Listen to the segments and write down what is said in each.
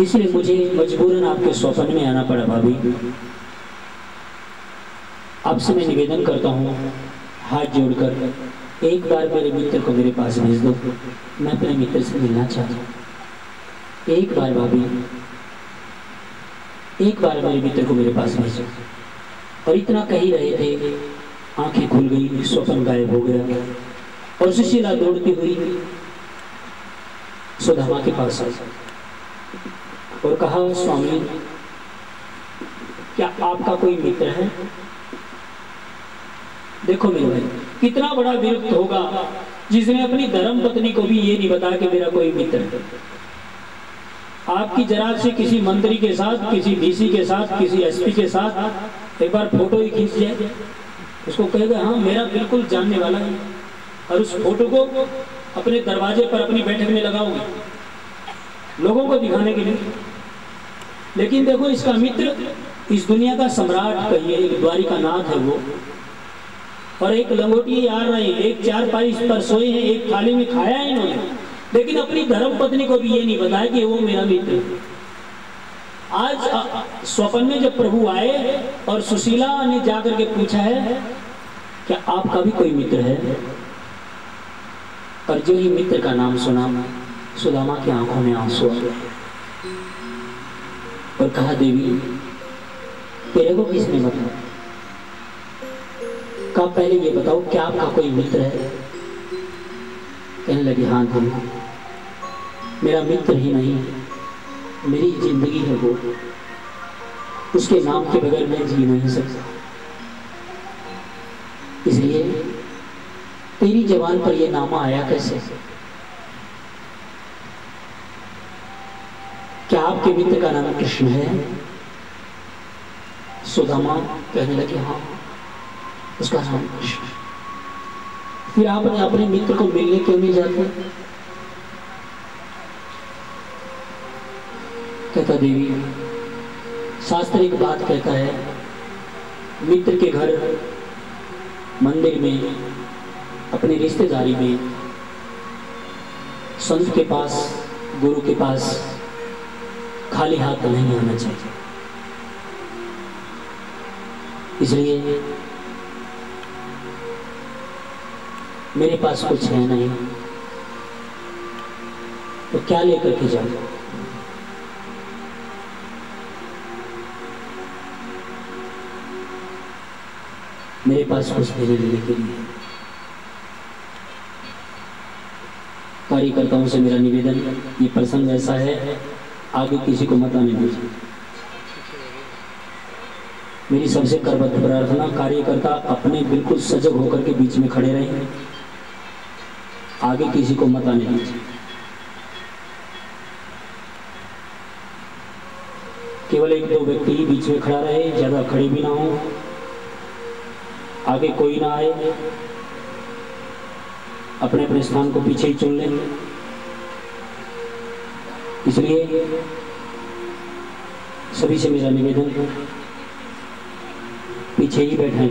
इसलिए मुझे मजबूरन आपके स्वप्न में आना पड़ा। भाभी, आपसे मैं निवेदन करता हूँ हाथ जोड़कर, एक बार मेरे मित्र को मेरे पास भेज दो। मैं अपने मित्र से मिलना चाहता हूँ। एक बार भाभी, एक बार मेरे मित्र को मेरे पास भेजो। और इतना कह ही रहे थे, आंखें खुल गई, स्वप्न गायब हो गया और सुशीला दौड़ती हुई सुदामा के पास आई और कहा, स्वामी, क्या आपका कोई मित्र है? देखो मेरे भाई, कितना बड़ा विरक्त होगा जिसने अपनी धर्म पत्नी को भी ये नहीं बताया कि मेरा कोई मित्र है। आपकी जरा से किसी मंत्री के साथ, किसी डीसी के साथ, किसी एसपी के साथ एक बार फोटो ही खींच जाए, उसको कहेगा हाँ मेरा बिल्कुल जानने वाला है, और उस फोटो को अपने दरवाजे पर अपनी बैठक में लगाओगे लोगों को दिखाने के लिए। लेकिन देखो, इसका मित्र इस दुनिया का सम्राट कहिए, एक द्वारिका नाथ है वो, और एक लंगोटी आ रहे हैं, एक चारपाई पर सोए हैं, एक थाली में खाया है इन्होंने, लेकिन अपनी धर्म पत्नी को भी ये नहीं बताया कि वो मेरा मित्र है। आज स्वप्न में जब प्रभु आए और सुशीला ने जाकर के पूछा है, क्या आपका भी कोई मित्र है? और जो ही मित्र का नाम सुना, सुदामा की आंखों में आंसू आ गए और कहा, देवी, तेरे को किसने बताया? कहा, पहले ये बताओ, क्या आपका कोई मित्र है? कहने लगी, हाँ देवी, मेरा मित्र ही नहीं, मेरी जिंदगी है वो, उसके नाम के बगैर मैं जी नहीं सकता। इसलिए तेरी जबान पर यह नामा आया कैसे? क्या आपके मित्र का नाम कृष्ण है? सुदामा कहने लगे, हाँ, उसका नाम कृष्ण। फिर आपने अपने मित्र को मिलने क्यों नहीं जाते? कहता, देवी, शास्त्र एक बात कहता है, मित्र के घर, मंदिर में, अपनी रिश्तेदारी में, संत के पास, गुरु के पास खाली हाथ नहीं आना चाहिए। इसलिए मेरे पास कुछ है नहीं, तो क्या लेकर के जाऊं? मेरे पास कुछ मेरे लेने के लिए। कार्यकर्ताओं से मेरा निवेदन, ये प्रसंग ऐसा है, आगे किसी को मत आने दीजिए। मेरी सबसे करबद्ध प्रार्थना, कार्यकर्ता अपने बिल्कुल सजग होकर के बीच में खड़े रहें, आगे किसी को मत आने दीजिए। केवल एक दो व्यक्ति ही बीच में खड़ा रहे, ज्यादा खड़े भी ना हो, आगे कोई ना आए, अपने अपने स्थान को पीछे ही चुन लें। इसलिए सभी से मेरा निवेदन, पीछे ही बैठे,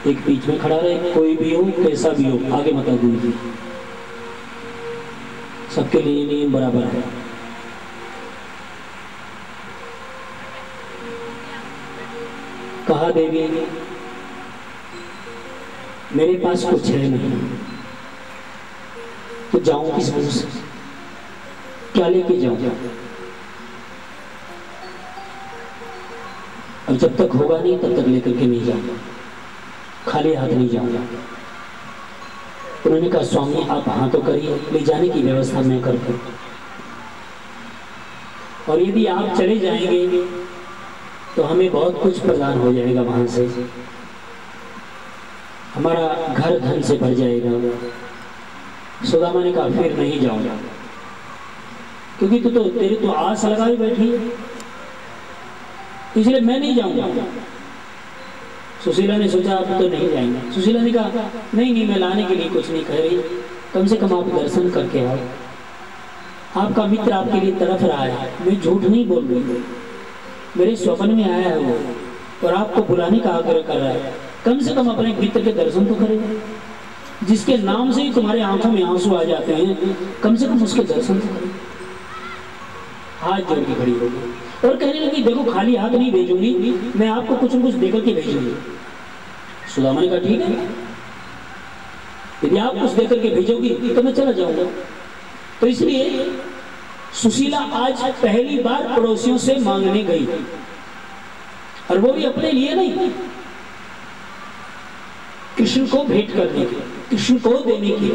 एक बीच में खड़ा रहे, कोई भी हो, कैसा भी हो, आगे मत आइए। सबके लिए नियम बराबर है। कहा, देवी, मेरे पास कुछ है नहीं, तो जाऊं किस मुंह से? क्या लेके जाऊं? और जब तक होगा नहीं तब तक लेकर के नहीं जाऊंगा, खाली हाथ नहीं जाऊंगा। उन्होंने कहा, स्वामी, आप हाथों करिए, ले जाने की व्यवस्था मैं करता हूं, और यदि आप चले जाएंगे तो हमें बहुत कुछ प्रदान हो जाएगा, वहां से हमारा घर धन से भर जाएगा। सुदामा ने कहा, फिर नहीं जाऊंगा, क्योंकि तू तो, तेरी तो आस लगाई बैठी है, इसलिए मैं नहीं जाऊंगा। सुशीला ने सोचा, आप तो नहीं जाएंगे। सुशीला ने कहा, नहीं नहीं, मैं लाने के लिए कुछ नहीं कह रही, कम से कम आप दर्शन करके आओ। आपका मित्र आपके लिए तरफ रहा है, मैं झूठ नहीं बोल रही, मेरे स्वप्न में आया है वो, और आपको बुलाने का आग्रह कर रहा है, कम से कम अपने मित्र के दर्शन तो करेगा। जिसके नाम से ही तुम्हारे आंखों में आंसू आ जाते हैं, कम से कम उसके दर्शन तो करो। हाथ जोड़ के खड़ी हो गई और कहने लगी, देखो खाली हाथ नहीं भेजूंगी, मैं आपको कुछ न कुछ देकर के भेजूंगी। सुदामा ने कहा ठीक है, यदि आप कुछ देकर के भेजोगी तो मैं चला जाऊंगा। तो इसलिए सुशीला आज पहली बार पड़ोसियों से मांगने गई, और वो भी अपने लिए नहीं, कृष्ण को भेंट करने के, कृष्ण को देने के।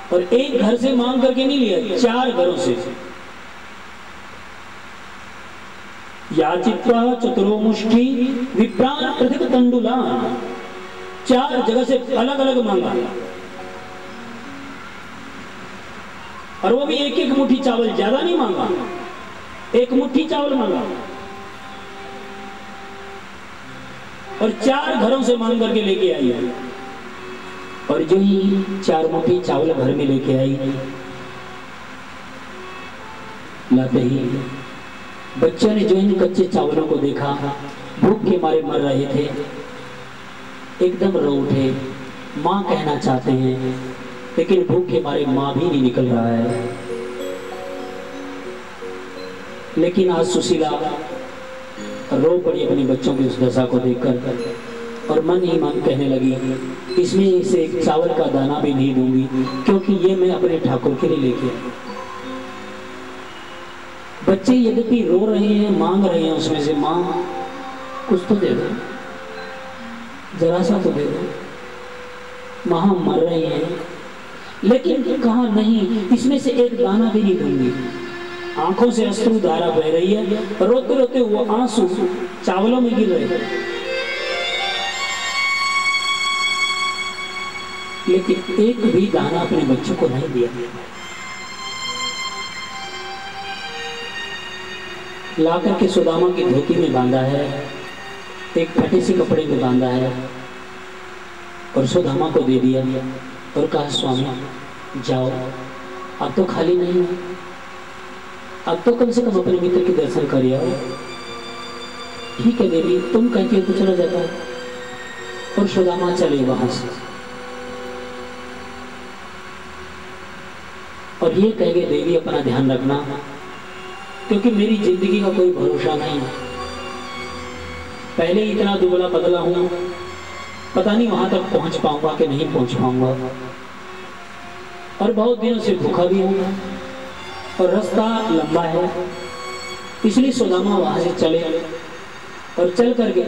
और एक घर से मांग करके नहीं लिया, 4 घरों से। याचित्वा चतुरो मुष्टि विप्रान पृथक तंडुलान, 4 जगह से अलग अलग मांगा, और वो भी एक एक मुट्ठी चावल, ज्यादा नहीं मांगा, 1 मुट्ठी चावल मांगा। और 4 घरों से मांग करके लेके आई है। और जो ही 4 मुट्ठी चावल घर में लेके आई, लाते ही बच्चों ने जो इन कच्चे चावलों को देखा, भूख के मारे मर रहे थे, एकदम रो उठे। माँ कहना चाहते हैं, लेकिन भूख के मारे माँ भी नहीं निकल रहा है। लेकिन आज सुशीला रो पड़ी अपने बच्चों की उस दशा को देखकर, और मन ही मन कहने लगी, इसमें से एक चावल का दाना भी नहीं दूंगी, क्योंकि ये मैं अपने ठाकुर के लिए लेके आई। बच्चे यद्यपि रो रहे हैं, मांग रहे हैं उसमें से, माँ कुछ तो दे दो, जरा सा तो दे दो। माँ मर रहे हैं, लेकिन कहा नहीं, इसमें से एक दाना भी नहीं दूंगी। आंखों से अश्रु धारा बह रही है, रोते रोते वो आंसू चावलों में गिर रहे हैं, लेकिन एक भी दाना अपने बच्चों को नहीं दिया। लाकर के सुदामा की धोती में बांधा है, एक फटे से कपड़े में बांधा है, और सुदामा को दे दिया और कहा, स्वामी जाओ, अब तो खाली नहीं है, अब तो कम से कम अपने मित्र के दर्शन कर आओ। ठीक है देवी, तुम कहती हो तो चला जाता है। और सुदामा चले वहां से, और ये कह गए, देवी अपना ध्यान रखना, क्योंकि मेरी जिंदगी का कोई भरोसा नहीं है। पहले इतना दुबला पतला हूं, पता नहीं वहां तक पहुंच पाऊंगा कि नहीं पहुंच पाऊंगा, और बहुत दिनों से भूखा भी हूं, और रास्ता लंबा है। इसलिए सुदामा वहां से चले, और चल करके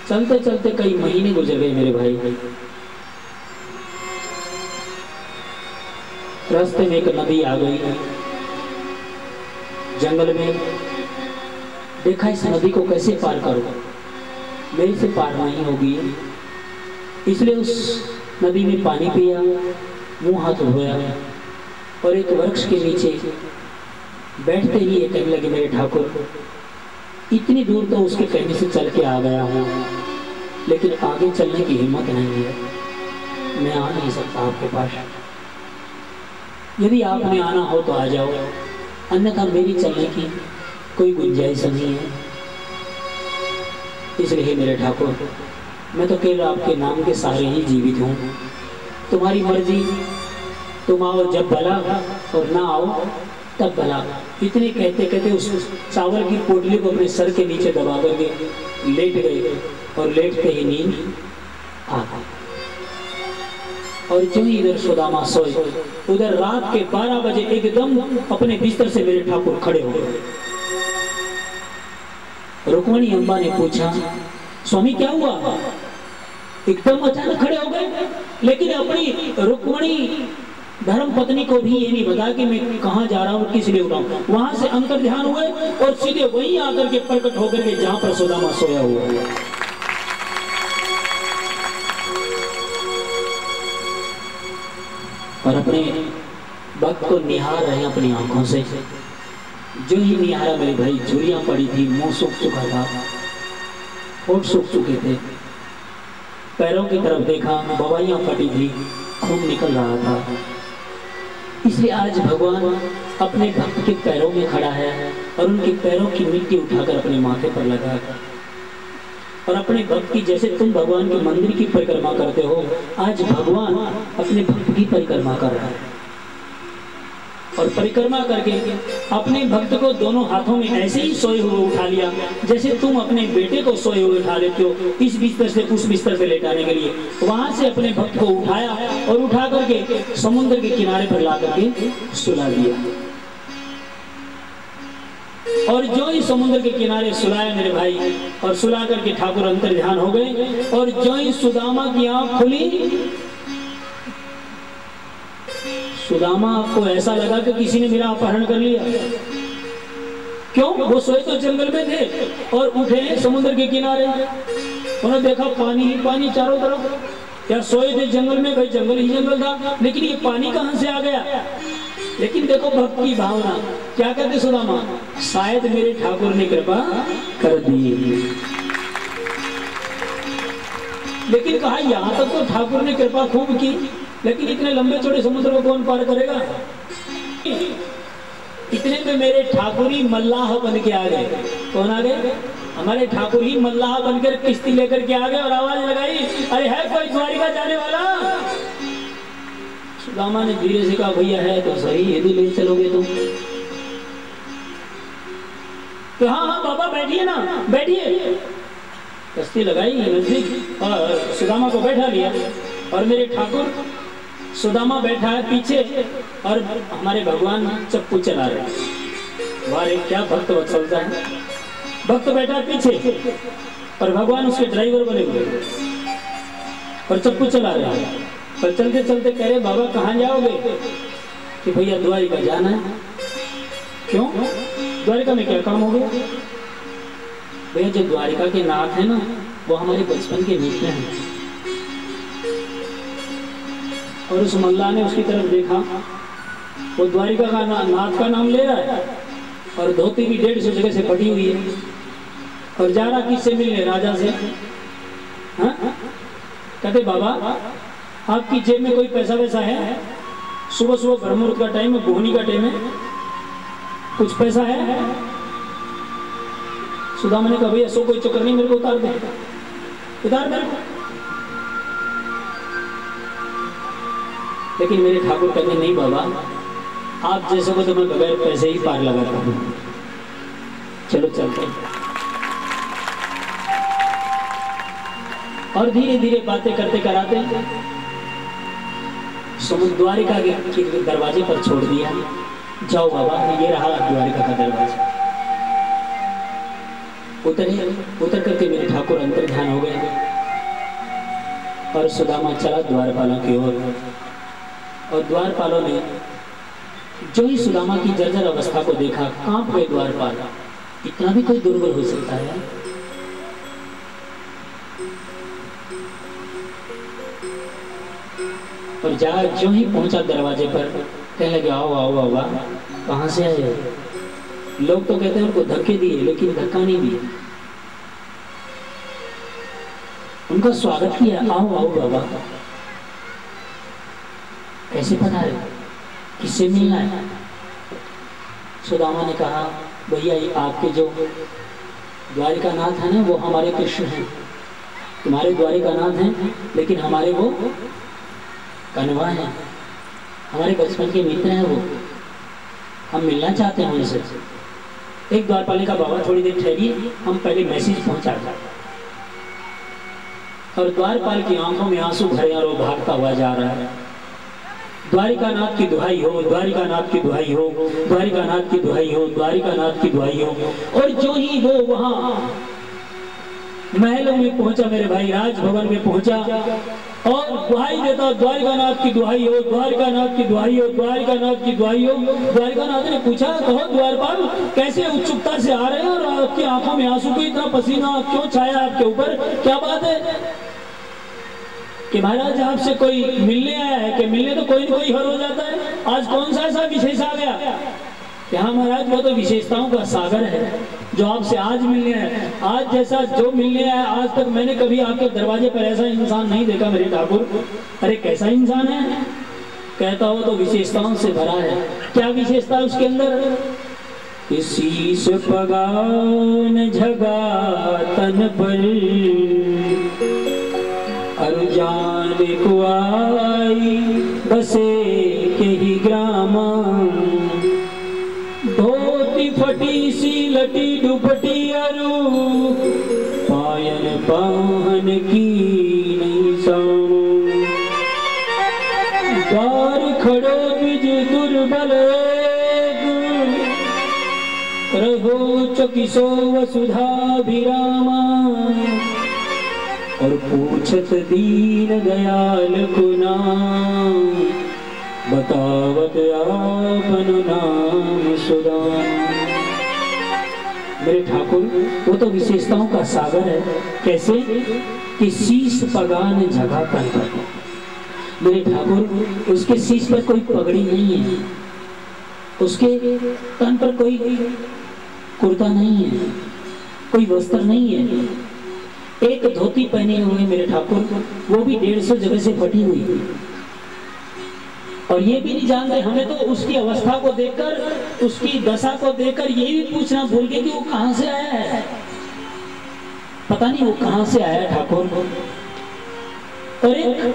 चलते चलते कई महीने गुजर गए मेरे भाई। रास्ते में एक नदी आ गई, जंगल में। देखा इस नदी को कैसे पार करो, मेरे से पार नहीं होगी। इसलिए उस नदी में पानी पिया, मुंह हाथ धोया, और एक वृक्ष के नीचे बैठते ही ये कहने लगे, मेरे ठाकुर इतनी दूर तो उसके कहने से चल के आ गया हूँ, लेकिन आगे चलने की हिम्मत नहीं है, मैं आ नहीं सकता आपके पास। यदि आपने आना हो तो आ जाओ, अन्यथा मेरी चलने की कोई गुंजाइश नहीं है। इसलिए मेरे ठाकुर, मैं तो केवल आपके नाम के सहारे ही जीवित हूँ, तुम्हारी मर्जी, तुम आओ जब भला, और ना आओ तब भला। इतने कहते कहते उस चावल की पोटली को अपने सर के नीचे दबा करके लेट गए, और लेटते ही नींद आ गई। और जो ही इधर सुदामा सोए, उधर रात के 12 बजे एकदम अपने बिस्तर से मेरे ठाकुर खड़े हो गए। रुक्मणी अम्बा ने पूछा, स्वामी क्या हुआ? एकदम अचानक खड़े हो गए, लेकिन अपनी रुक्मणी धर्म पत्नी को भी ये नहीं बता कि मैं कहाँ जा रहा हूँ, किस लिए उठा हूँ। वहां से अंतर ध्यान हुए और सीधे वहीं आकर के प्रकट होकर के जहां पर सुदामा सोया हुआ है। और अपने भक्त को निहार रहे अपनी आंखों से। जो ही निहारा मेरे भाई, झुर्रियां पड़ी थी, मुंह सूख चुका था, होठ सूख चुके थे, पैरों की तरफ देखा, बवाइयां फटी थी, खून निकल रहा था। इसलिए आज भगवान अपने भक्त के पैरों में खड़ा है और उनके पैरों की मिट्टी उठाकर अपने माथे पर लगा। और अपने भक्त की, जैसे तुम भगवान के मंदिर की परिक्रमा करते हो, आज भगवान अपने भक्त की परिक्रमा कर रहा है। और परिक्रमा करके अपने भक्त को दोनों हाथों में ऐसे ही सोए हुए उठा लिया जैसे तुम अपने बेटे को सोए हुए उठा लेते हो, इस बिस्तर से उस बिस्तर पे लेटाने के लिए। वहां से अपने भक्त को उठाया और उठा करके समुद्र के किनारे पर ला करके सुला दिया। और जो ही समुद्र के किनारे सुलाया मेरे भाई, और सुला करके ठाकुर अंतर ध्यान हो गए। और जो ही सुदामा की आंख खुली, सुदामा को ऐसा लगा कि किसी ने मेरा अपहरण कर लिया। क्यों? वो सोए तो जंगल में थे और उठे समुद्र के किनारे। उन्होंने देखा पानी ही पानी चारों तरफ। या सोए थे जंगल में, भाई जंगल ही जंगल था, लेकिन ये पानी कहां से आ गया? लेकिन देखो भक्त की भावना। क्या कहते सुदामा? शायद मेरे ठाकुर ने कृपा कर दी। लेकिन कहा यहां तक तो ठाकुर ने कृपा खूब की, लेकिन इतने लंबे चौड़े समुद्र को कौन पार करेगा? इतने में मेरे ठाकुर ही मल्लाह बन के आ गए। कौन आ गए? हमारे ठाकुर ही मल्लाह बनकर किश्ती लेकर के आ गए और आवाज लगाई, अरे है कोई द्वारिका जाने वाला? सुदामा ने धीरे से कहा, भैया है तो सही, ये भी ले चलोगे तुम? तो हाँ हाँ बाबा बैठिए ना, बैठिए। कश्ती लगाई नजदीक और सुदामा को बैठा लिया। और मेरे ठाकुर, सुदामा बैठा है पीछे और हमारे भगवान चप्पू चला रहे। वाह रे क्या भक्त वत्सलता है। भक्त बैठा है पीछे और भगवान उसके ड्राइवर बने हुए और चप्पू चला रहे हैं। पर चलते चलते कह रहे, बाबा कहाँ जाओगे? कि भैया द्वारिका जाना है। क्यों? द्वारिका में क्या काम हो गया? भैया जो द्वारिका के नाथ है ना, वो हमारे बचपन के मित्र हैं। और उस मल्लाह ने उसकी तरफ देखा, वो द्वारिका का नाथ का नाम ले रहा है और धोती भी 150 जगह से फटी हुई है और जा रहा किससे मिलने? राजा से। हाँ? कहते बाबा आपकी जेब में कोई पैसा वैसा है? सुबह सुबह ब्रह्ममुहूर्त का टाइम है, बोहनी का टाइम है, कुछ पैसा है? सुदामा ने कहा, भैया सो कोई चक्कर नहीं, मेरे को उतार दे, उतार मेरे को। लेकिन मेरे ठाकुर कहते नहीं बाबा, आप जैसे को तो मैं बगैर पैसे ही पार लगाता हूँ, चलो चलते हैं। और धीरे धीरे बातें करते कराते समुद्र द्वारिका के दरवाजे पर छोड़ दिया। जाओ बाबा, ये रहा द्वारिका का दरवाजा। उतर करके मेरे ठाकुर अंतर ध्यान हो गए और सुदामा चला द्वारपालों की ओर। और द्वारपालों ने जो ही सुदामा की जर्जर अवस्था को देखा, कांप गए द्वारपाल। इतना भी कोई दुर्बल हो सकता है? और जो ही पहुंचा दरवाजे पर, कहने लगे आओ आओ बाबा, कहां से आए? लोग तो कहते हैं उनको धक्के दिए, लेकिन धक्का नहीं दिया, उनका स्वागत किया, आओ आओ बाबा। कैसे पता है? किससे मिलना है? सुदामा ने कहा, भैया ये आपके जो द्वारिका नाथ है ना, वो हमारे कृष्ण हैं। तुम्हारे द्वारिका नाथ हैं, लेकिन हमारे वो कन्वा हैं, हमारे बचपन के मित्र हैं, वो हम मिलना चाहते हैं उनसे। एक द्वारपालिका, बाबा थोड़ी देर ठहरिए, हम पहले मैसेज पहुंचाते। और द्वारपाल की आंखों में आंसू भरे और वो भागता हुआ जा रहा है। द्वारिका नाथ की दुहाई हो, द्वारिका नाथ की दुहाई हो, द्वारिका नाथ की दुहाई हो, द्वारिका नाथ की दुहाई हो। और जो ही वो वहां महलों में पहुंचा मेरे भाई, राजभवन में पहुंचा और दुहाई देता, द्वारिका नाथ की दुहाई हो, द्वारिका नाथ की दुहाई हो, द्वारिका नाथ की दुहाई हो। द्वारिका नाथ ने पूछा, कहो द्वारपाल कैसे उत्सुकता से आ रहे हैं और आपकी आंखों में आंसू को इतना पसीना क्यों छाया आपके ऊपर, क्या बात है? कि महाराज आपसे कोई मिलने आया है? कि मिलने तो कोई न कोई हर हो जाता है, आज कौन सा ऐसा विशेष आ गया? कि हाँ महाराज, वो तो विशेषताओं का सागर है जो आपसे आज मिलने आया। आज जैसा जो मिलने आया, आज तक मैंने कभी आपके दरवाजे पर ऐसा इंसान नहीं देखा मेरे ठाकुर। अरे कैसा इंसान है? कहता हो तो विशेषताओं से भरा है। क्या विशेषता उसके अंदर? शीश पगान झगा तन पर, अरु जान को आई बसे के ही ग्रामा। धोती फटी सी लटी दुपटी अरु, पायल पाहन की नहीं सामो। द्वार खड़ो बिज दुर्बल रहो चकिसो वसुधाभिरामा। और पूछत दीन दयाल को नाम, बतावत आपन नाम सुदामा। मेरे ठाकुर वो तो विशेषताओं का सागर है। कैसे कि शीश पगान झगा तन पर। मेरे ठाकुर उसके शीश पर कोई पगड़ी नहीं है, उसके तन पर कोई कुर्ता नहीं है, कोई वस्त्र नहीं है। एक धोती पहने हुए मेरे ठाकुर, वो भी 150 जगह से फटी हुई। और ये भी नहीं जानते, हमें तो उसकी अवस्था को देखकर, उसकी दशा को देखकर ये भी पूछना भूल गए कि वो कहां से आया है। पता नहीं वो कहां से आया है ठाकुर। और एक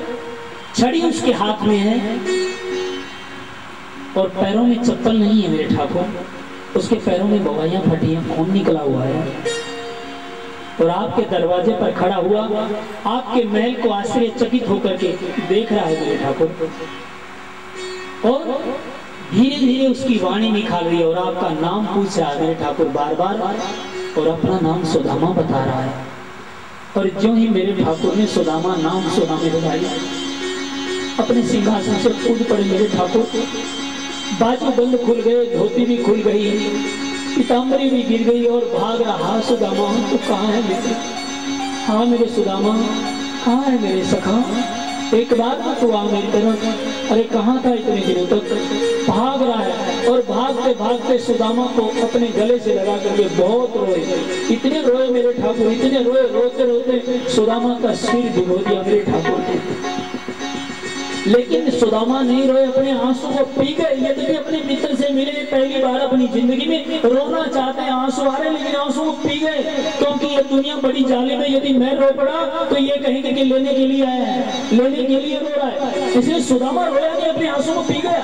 छड़ी उसके हाथ में है और पैरों में चप्पल नहीं है मेरे ठाकुर। उसके पैरों में बवाइयां फटी हैं, खून निकला हुआ है। और आपके दरवाजे पर खड़ा हुआ, आपके महल को आश्चर्यचकित होकर के देख रहा है मेरे ठाकुर। और धीरे धीरे उसकी वाणी निकाल रही है और आपका नाम पूछ रहा है मेरे ठाकुर बार बार, और अपना नाम सुदामा बता रहा है। और जो ही मेरे ठाकुर ने सुदामा नाम सुदामे बताई, अपने सिंहासन से कूद पड़े मेरे ठाकुर। बाजू बंद खुल गए, धोती भी खुल गई, पीताम्बरी भी गिर गई और भाग रहा सुदामा। तो कहाँ है मेरे, हाँ मेरे सुदामा, कहाँ है मेरे सखा, एक बार तो आ मेरी तरफ। अरे कहाँ था इतने दिनों तक। भाग रहा है और भागते भागते सुदामा को अपने गले से लगा करके बहुत रोए। इतने रोए मेरे ठाकुर, इतने रोए, रोते रोते सुदामा का सिर भिगो दिया मेरे ठाकुर ने। लेकिन सुदामा नहीं रोए, अपने आंसू को पी गए। यदि अपने मित्र से मिले पहली बार अपनी जिंदगी में, रोना चाहते हैं, आंसू आ रहे, लेकिन आंसू को पी गए। क्योंकि ये दुनिया बड़ी जालिम है, यदि मैं रो पड़ा तो ये कहेंगे कि लेने के लिए आया है, लेने के लिए रो रहा है। इसलिए सुदामा रोया नहीं, अपने आंसू को पी गया।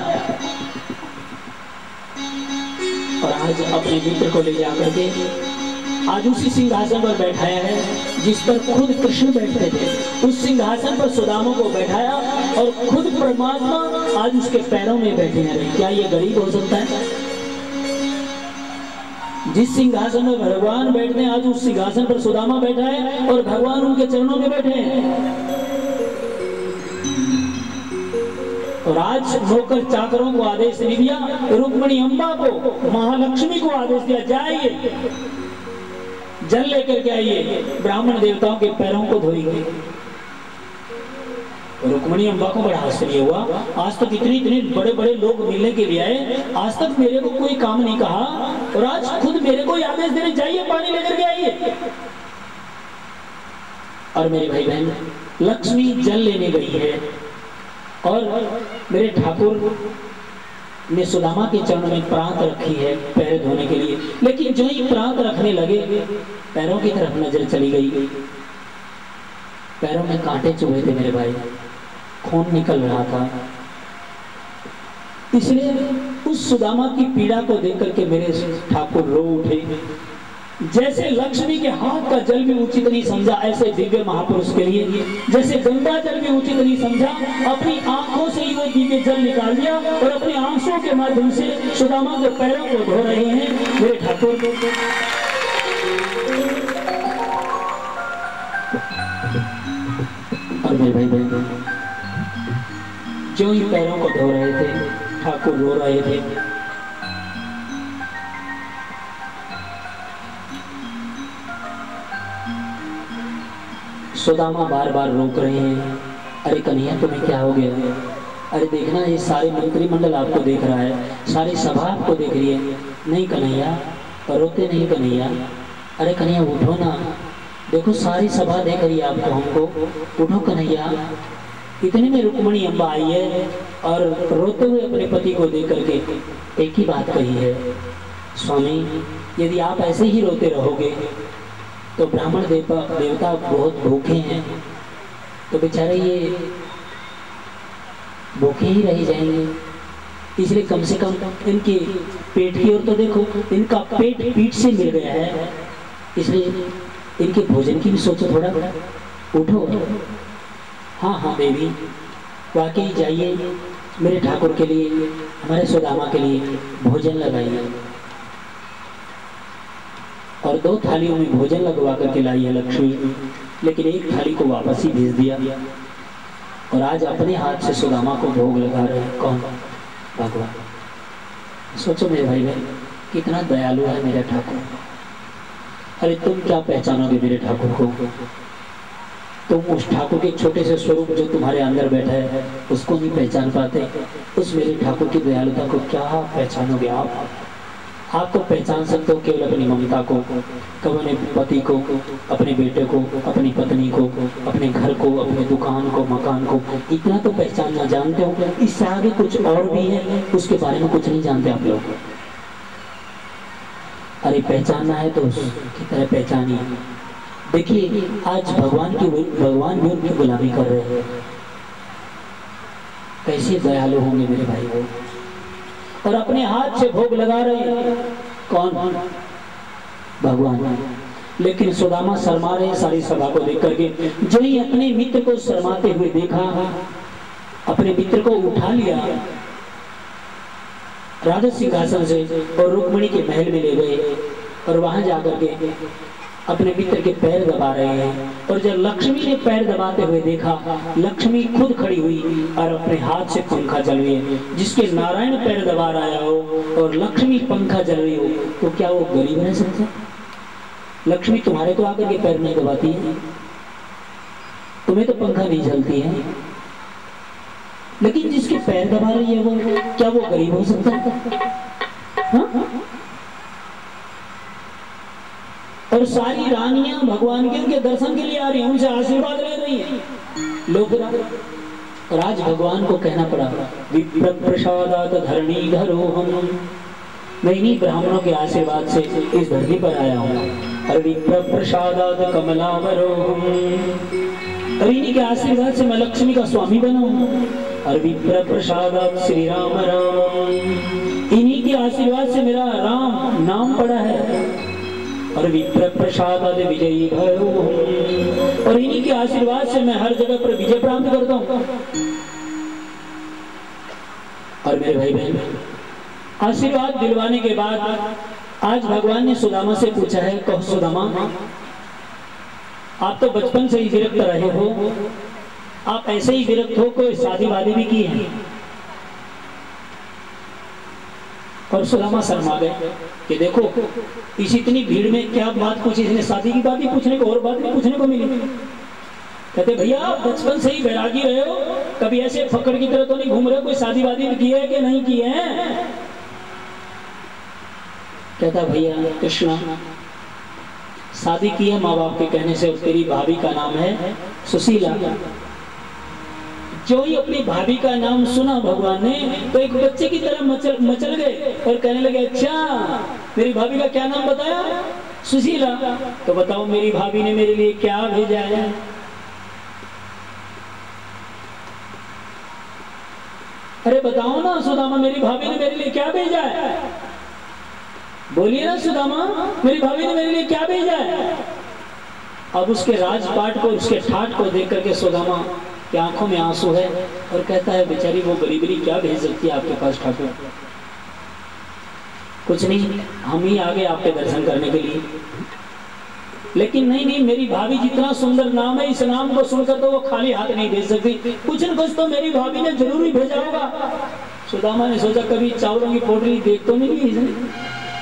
और आज अपने मित्र को ले जाकर के आज उसी सिंहासन पर बैठाया है जिस पर खुद कृष्ण बैठते थे। उस सिंहासन पर सुदामा को बैठाया और खुद परमात्मा आज उसके पैरों में बैठे हैं। क्या ये गरीब हो सकता है? जिस सिंहासन में भगवान बैठते हैं, आज उस सिंहासन पर सुदामा बैठा है और भगवान उनके चरणों में बैठे हैं। और आज नौकर चाकरों को आदेश नहीं दिया, रुक्मिणी अम्बा को, महालक्ष्मी को आदेश दिया, जाइए जल लेकर के आइए, ब्राह्मण देवताओं के पैरों को धोइए। रुक्मिणी अम्बा को बड़ा आश्चर्य हुआ, आज तक इतने बड़े बड़े लोग मिलने के लिए आए, आज तक मेरे को कोई काम नहीं कहा, और आज खुद मेरे को आदेश देने, जाइए पानी लेकर के आइए। और मेरे भाई बहन, लक्ष्मी जल लेने गई है और मेरे ठाकुर ने सुदामा के चरणों में प्रांत रखी है पैर धोने के लिए। लेकिन जो ही प्रांत रखने लगे, पैरों की तरफ नजर चली गई। पैरों में कांटे चुभे थे मेरे भाई, खून निकल रहा था। इसलिए उस सुदामा की पीड़ा को देख करके मेरे ठाकुर रो उठे। जैसे लक्ष्मी के हाथ का जल भी उचित नहीं समझा, ऐसे दिव्य महापुरुष के लिए जैसे गंगा जल भी उचित नहीं समझा, अपनी आंखों से ही वो दिव्य जल निकाल दिया और अपने आंसुओं के माध्यम से सुदामा के पैरों को धो रहे हैं मेरे ठाकुर। और मेरे भाई बहन, जो ही पैरों को धो रहे थे, ठाकुर रो रहे थे। सुदामा बार बार रोक रहे हैं, अरे कन्हैया तुम्हें क्या हो गया? अरे देखना, ये सारे मंत्रिमंडल आपको देख रहा है, सारी सभा आपको देख रही है। नहीं कन्हैया, रोते नहीं कन्हैया। अरे कन्हैया उठो ना, देखो सारी सभा देख रही है आपको, हमको, उठो कन्हैया। इतने में रुक्मिणी अम्बा आई है और रोते हुए अपने पति को देख करके एक ही बात कही है, स्वामी यदि आप ऐसे ही रोते रहोगे तो ब्राह्मण देवता बहुत भूखे हैं, तो बेचारे ये भूखे ही रह जाएंगे। इसलिए कम से कम इनके पेट की ओर तो देखो, इनका पेट पीठ से मिल गया है, इसलिए इनके भोजन की भी सोचो थोड़ा। उठो। हाँ हाँ देवी, वाकई जाइए, मेरे ठाकुर के लिए, हमारे सुदामा के लिए भोजन लगाइए। और 2 थालियों में भोजन लगवा करके लाई है लक्ष्मी, लेकिन एक थाली को वापस ही भेज दिया। और आज अपने हाथ से सुदामा को भोग लगा रहे हैं। कौन? भगवान। सोचो मेरे भाई बहन, कितना दयालु है मेरा ठाकुर। अरे तुम क्या पहचानोगे मेरे ठाकुर को? तुम उस ठाकुर के छोटे से स्वरूप जो तुम्हारे अंदर बैठा है उसको नहीं पहचान पाते, उस मेरे ठाकुर की दयालुता को क्या पहचानोगे आप तो पहचान सकते हो केवल अपनी ममता को, कब अपने पति को, अपने बेटे को, अपनी पत्नी को, अपने घर को, अपने दुकान को, मकान को, इतना तो पहचानना जानते हो। इससे आगे कुछ और भी है, उसके बारे में कुछ नहीं जानते आप लोग। अरे पहचानना है तो उसकी तरह पहचानिए। देखिए आज भगवान भी उनकी गुलामी कर रहे हैं। कैसे दयालु होंगे मेरे भाई वो। और अपने हाथ से भोग लगा रहे हैं। कौन? भगवान। लेकिन सुदामा शर्मा रहे सारी सभा को देख करके। जो ही अपने मित्र को शर्माते हुए देखा, अपने मित्र को उठा लिया, राजा सिंहासन से और रुक्मिणी के महल में ले गए और वहां जाकर के अपने मित्र के पैर दबा रहे हैं। और जब लक्ष्मी ने पैर दबाते हुए देखा, लक्ष्मी खुद खड़ी हुई और अपने हाथ से पंखा चल रही है। जिसके नारायण पैर दबा रहा हो और लक्ष्मी पंखा चल रही हो, तो क्या वो गरीब रह सकता? लक्ष्मी तुम्हारे तो आकर के पैर नहीं दबाती है, तुम्हें तो पंखा नहीं चलती है, लेकिन जिसके पैर दबा रही है वो, क्या वो गरीब हो सकता है? हाँ? और सारी रानियां भगवान के उनके दर्शन के लिए आ रही हैं, उनसे आशीर्वाद ले रही हैं। लोग राज भगवान को कहना पड़ा, विप्र प्रसादात धरणी धरो हम। मैं इन्हीं ब्राह्मणों के आशीर्वाद से इस धरती पर आया हूँ। और विप्र प्रसादात कमलावरो हम, और इन्हीं के आशीर्वाद से मैं लक्ष्मी का स्वामी बना हूँ। और विप्र प्रसादात श्री राम राम, इन्हीं के आशीर्वाद से मेरा राम नाम पड़ा है। और विप्र प्रसादात विजयी भयो, और इन्हीं के आशीर्वाद से मैं हर जगह पर विजय प्राप्त करता हूँ। और मेरे भाई बहन, आशीर्वाद दिलवाने के बाद आज भगवान ने सुदामा से पूछा है, कहो सुदामा, आप तो बचपन से ही विरक्त रहे हो, आप ऐसे ही विरक्त हो, कोई शादी वादी भी की है? और सुदामा शर्मा गए कि देखो इस इतनी भीड़ में क्या बात पूछी, इसने शादी की बात ही पूछने को और बात नहीं पूछने को मिली। कहते भैया आप बचपन से ही बैरागी रहे हो, कभी ऐसे फक्कड़ की तरह तो नहीं घूम रहे, कोई शादी वादी भी की है कि नहीं की है? कहता भैया कृष्णा, शादी की है माँ बाप के कहने से, और तेरी भाभी का नाम है सुशीला। जो ही अपनी भाभी का नाम सुना भगवान ने, तो एक बच्चे की तरह मचल गए और कहने लगे, अच्छा मेरी भाभी का क्या नाम बताया? सुशीला। तो बताओ मेरी भाभी ने मेरे लिए क्या भेजा है? अरे बताओ ना सुदामा, मेरी भाभी ने मेरे लिए क्या भेजा है? बोलिए ना सुदामा, मेरी भाभी ने मेरे लिए क्या भेजा है? अब उसके राजपाट को, उसके ठाट को देख करके सुदामा की आंखों में आंसू है और कहता है, बेचारी वो गरीबरी क्या भेज सकती है आपके पास ठाकुर? कुछ नहीं, हम ही आगे आपके दर्शन करने के लिए। लेकिन नहीं, मेरी भाभी जितना सुंदर नाम है, इस नाम को सुनकर तो वो खाली हाथ नहीं भेज सकती, कुछ न कुछ तो मेरी भाभी ने जरूर ही भेजा होगा। सुदामा ने सोचा कभी चावलों की पोटली देख तो नहीं ली इसने,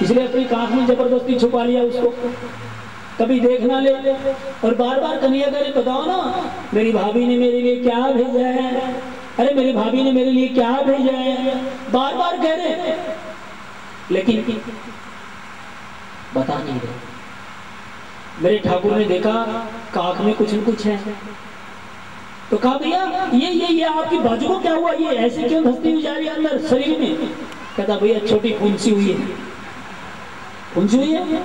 इसलिए अपनी कांख में जबरदस्ती छुपा लिया उसको, कभी देख ना ले। और बार बार कन्हैया करे, बताओ ना मेरी भाभी ने मेरे लिए क्या भेजा है? अरे मेरी भाभी ने मेरे लिए क्या भेजा है? बार बार कह रहे, लेकिन बता नहीं रहे। मेरे ठाकुर ने देखा काख में कुछ न कुछ है, तो कहा भैया ये आपकी बाजू को क्या हुआ, ये ऐसे क्यों धंसती हुई जा रही है अंदर शरीर में? कहता भैया छोटी फुंसी हुई है। फुंसी हुई है,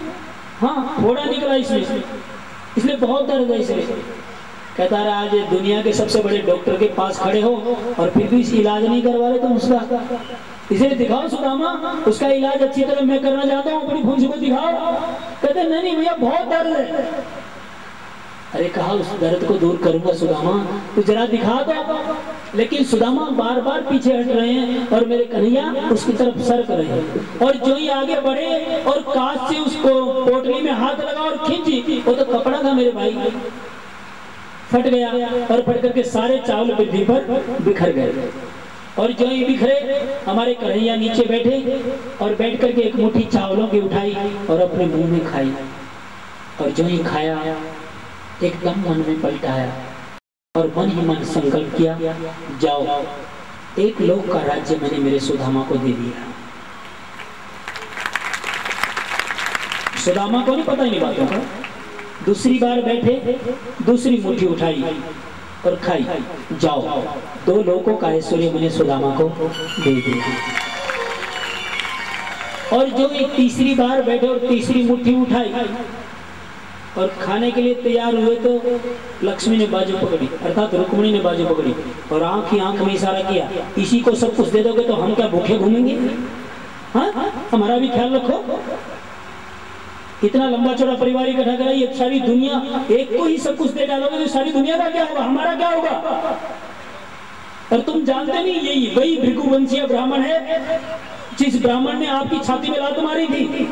हाँ फोड़ा निकला इसमें, इसलिए बहुत दर्द है इसमें। कहता रहा आज दुनिया के सबसे बड़े डॉक्टर के पास खड़े हो और फिर भी इलाज नहीं करवा रहे तुम उसका, इसे दिखाओ सुदामा, उसका इलाज अच्छी तरह मैं करना चाहता हूँ, अपनी फुंसी को दिखाओ। कहते नहीं भैया बहुत दर्द है। अरे कहा उस दर्द को दूर करूंगा सुदामा, तू जरा दिखा दो। लेकिन सुदामा बार बार पीछे हट रहे हैं और मेरे कन्हैया उसकी तरफ सरक रहे हैं। और जो ही आगे बढ़े और कांच से उसको पोटली में हाथ लगा और खींची, वो तो कपड़ा था मेरे भाई, फट गया और फट करके सारे चावल पृथ्वी पर बिखर गए। और जो ही बिखरे हमारे कन्हैया नीचे बैठे और बैठ करके एक मुट्ठी चावलों की उठाई और अपने मुंह में खाई। और जो ही खाया एकदम मन में पलटाया और मन ही मन संकल्प किया, जाओ एक लोक का राज्य मैंने मेरे सुदामा को दे दिया। सुदामा को नहीं पता ही नहीं बातों का। दूसरी बार बैठे, दूसरी मुट्ठी उठाई और खाई, जाओ 2 लोकों का ऐश्वर्य मैंने सुदामा को दे दिया। और जो एक तीसरी बार बैठे और तीसरी मुट्ठी उठाई और खाने के लिए तैयार हुए तो लक्ष्मी ने बाजू पकड़ी, अर्थात रुक्मिणी ने बाजू पकड़ी और आंख ही आंख में इशारा किया, इसी को सब कुछ दे दोगे तो हम क्या भूखे घूमेंगे? हाँ, हमारा भी ख्याल रखो। इतना लंबा चौड़ा परिवार इकट्ठा करा, ये सारी दुनिया, एक को ही सब कुछ दे डालोगे तो सारी दुनिया का क्या होगा, हमारा क्या होगा? और तुम जानते नहीं यही वही भृगुवंशीय ब्राह्मण है जिस ब्राह्मण ने आपकी छाती में लात मारी थी।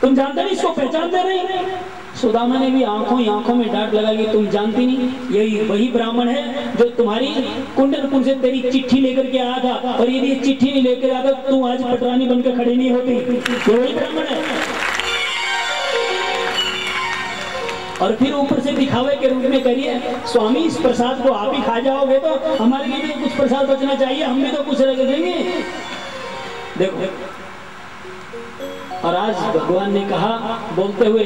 तुम जानते नहीं, इसको पहचानते नहीं। सुदामा ने भी आंखों ही आंखों में डांट लगा कि तुम जानती नहीं, यही वही ब्राह्मण है जो तुम्हारी कुंडलपुर से तेरी चिट्ठी लेकर के आया था, और यदि ये चिट्ठी नहीं लेकर आता तो तू आज पटरानी बनकर खड़ी नहीं होती। ये वही ब्राह्मण है। और फिर ऊपर से दिखावे के रूप में करिए, स्वामी इस प्रसाद को आप ही खा जाओगे तो हमारे लिए भी कुछ प्रसाद बचना चाहिए, हम भी तो कुछ रख देंगे। देखो, और आज भगवान ने कहा बोलते हुए,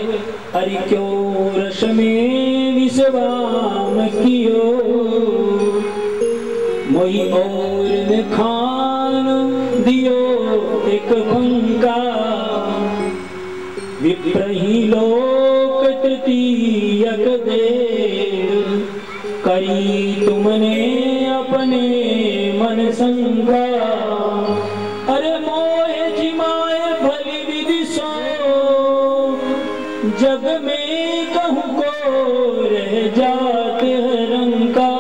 अरे क्यों रस में विश्वाम कियो, मोही और ने खान दियो एक पंका, विप्रही लोक तृतीयक दे, करी तुमने अपने मन शंका। अरे मोहे जिमाए भली विधि सो, जग में कहूँ को रह जाते हैं रंका,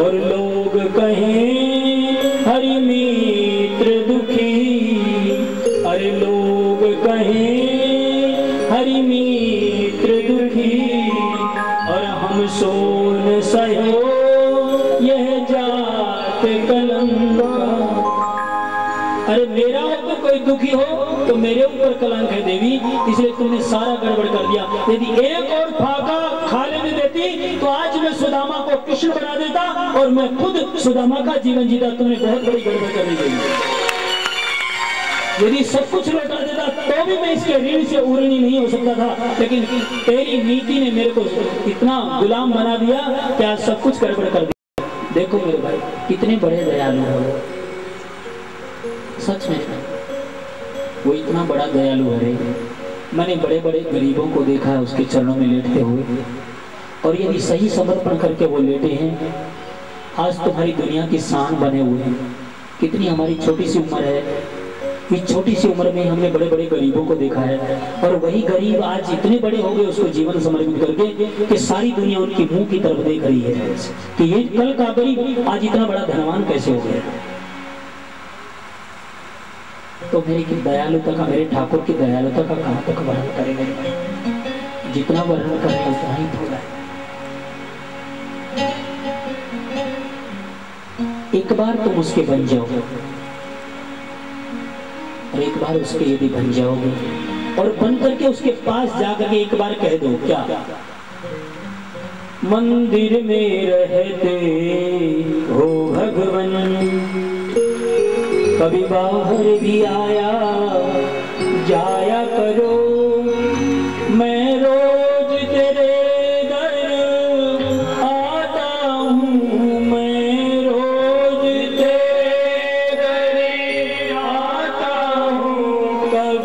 और लोग कहें हरि मित्र दुखी, अरे लोग कहें हरि मित्र दुखी, और हम सोन सहो यह जात कलंका। अरे मेरा हो तो कोई दुखी हो तो मेरे ऊपर कलंक है देवी, इसलिए तुमने सारा गड़बड़ कर दिया। यदि एक और फाका खा लेने देती तो आज मैं सुदामा को कृष्ण बना देता और मैं खुद सुदामा का जीवन जीता। तुमने बहुत बड़ी गड़बड़ कर दी। यदि सब कुछ लौटा देता तो भी मैं इसके ऋण से उऋणी नहीं हो सकता था, लेकिन तेरी नीति ने मेरे को इतना गुलाम बना दिया कि आज सब कुछ गड़बड़ कर दिया। देखो मेरे भाई कितने बड़े दयालु हो, सच में वो इतना बड़ा दयालु है। मैंने बड़े बड़े गरीबों को देखा है उसके चरणों में लेटते हुए, और यदि सही समर्पण करके वो लेटे हैं, आज तुम्हारी दुनिया की शान बने हुए हैं। कितनी हमारी छोटी सी उम्र है, इस छोटी सी उम्र में हमने बड़े बड़े गरीबों को देखा है, और वही गरीब आज इतने बड़े हो गए उसको जीवन समर्पित करके कि सारी दुनिया उनके मुंह की तरफ देख रही है कि ये कल का गरीब आज इतना बड़ा धनवान कैसे हो गया। तो मेरी की दयालुता का, मेरे ठाकुर की दयालुता का कहां तक वर्णन करेंगे? जितना वर्णन करें उतना ही थोड़ा है। एक बार तुम उसके बन जाओगे, और एक बार उसके यदि बन जाओगे और बन करके उसके पास जाकर के एक बार कह दो, क्या मंदिर में रहते हो भगवान, कभी बाहर भी आया जाया करो, मैं रोज तेरे दर आता हूँ, मैं रोज तेरे दर आता हूँ, कभी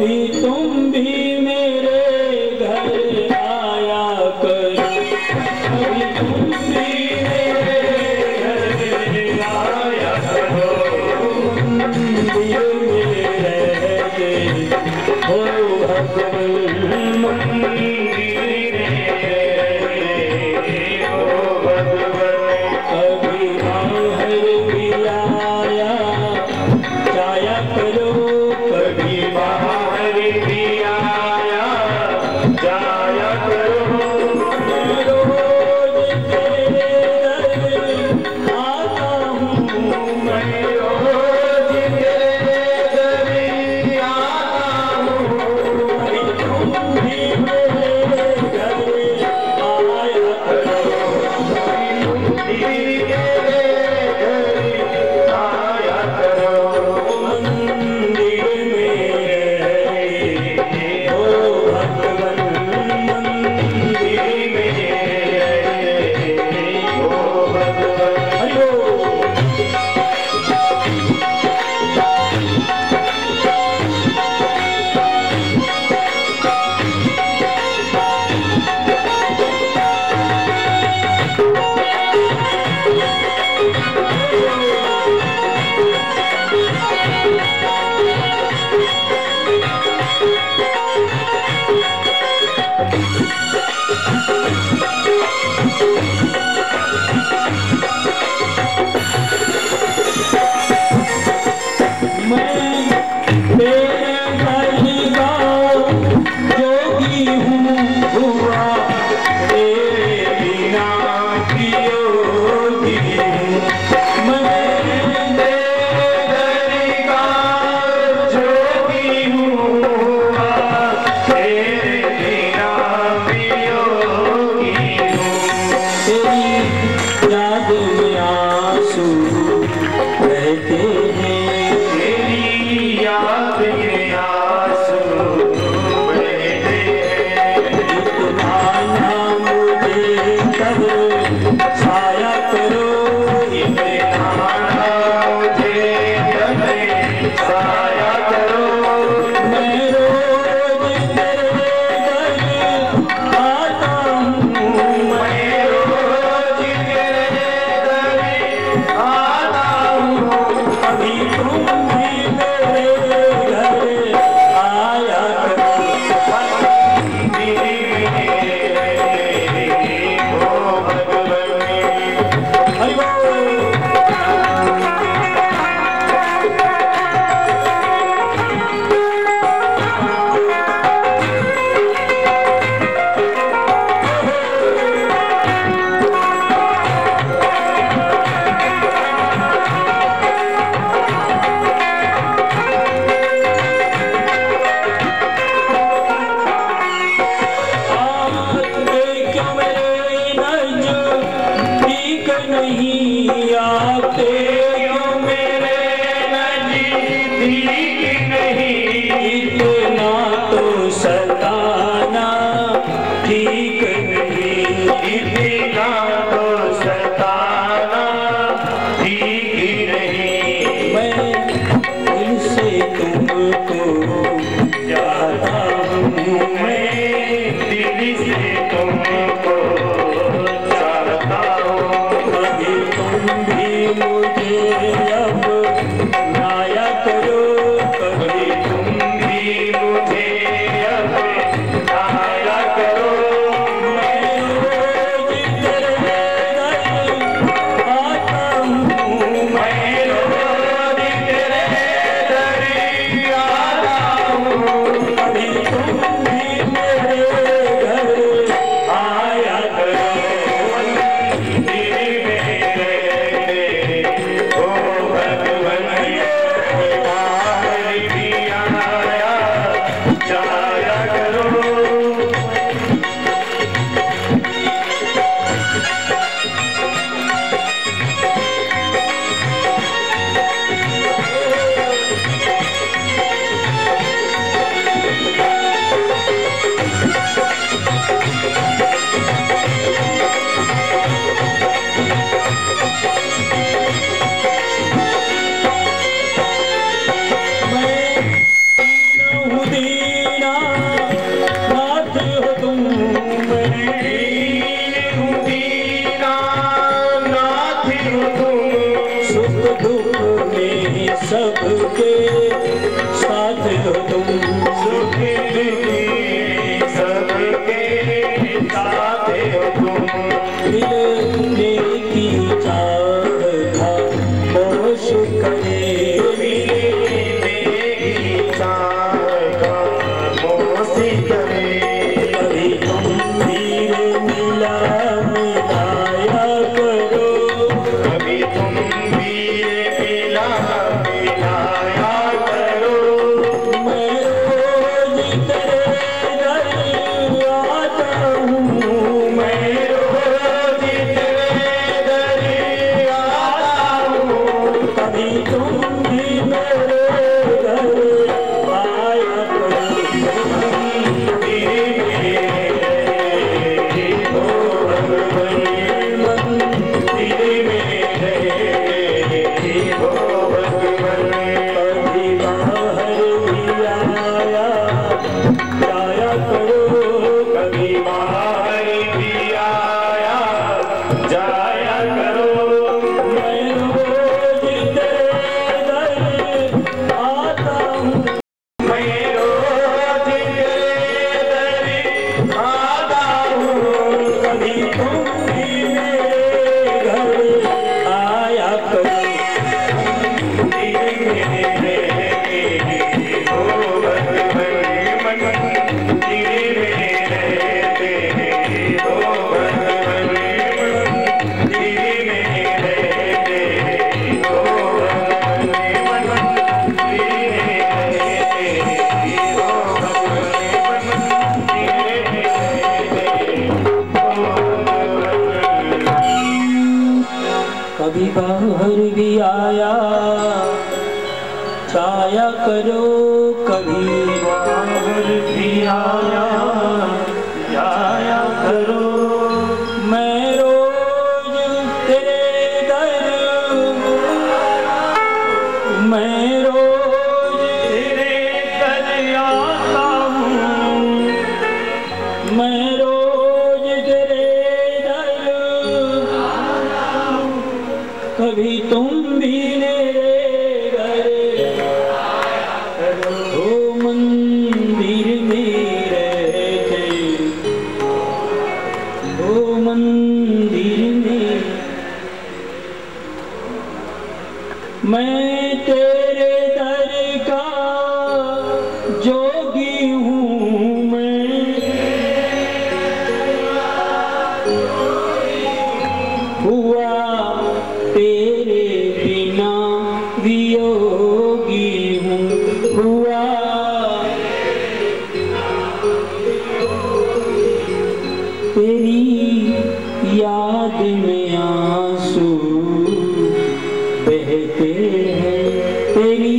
बहते हैं तेरी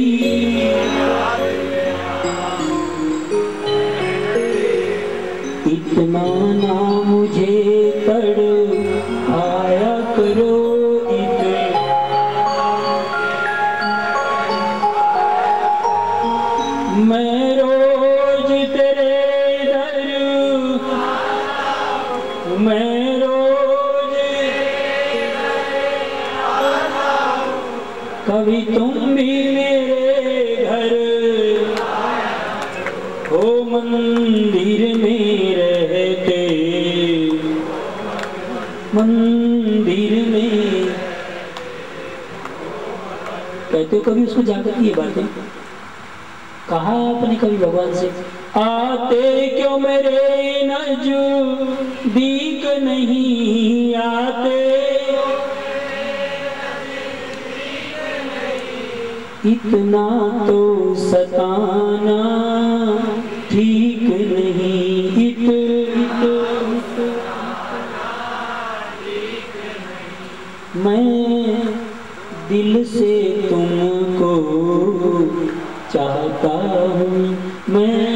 इतना ना मुझे तड़पाया करो मैं रोज तेरे दर मैं रोज कभी तुम भी मेरे घर हो मंदिर में रहते मंदिर में कहते हो कभी उसको जाकर ये बातें कहा आपने कभी भगवान से आते क्यों मेरे नजदीक नहीं आते इतना तो सताना ठीक नहीं मैं दिल से तुमको चाहता हूँ मैं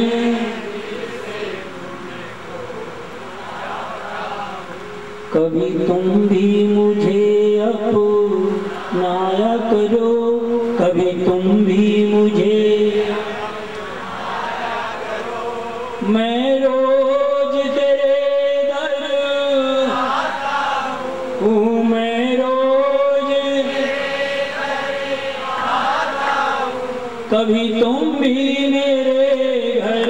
कभी तुम भी मुझे अपनाया करो कभी तुम भी मुझे मैं रोज तेरे दर हूँ मैं रोज कभी तुम भी मेरे घर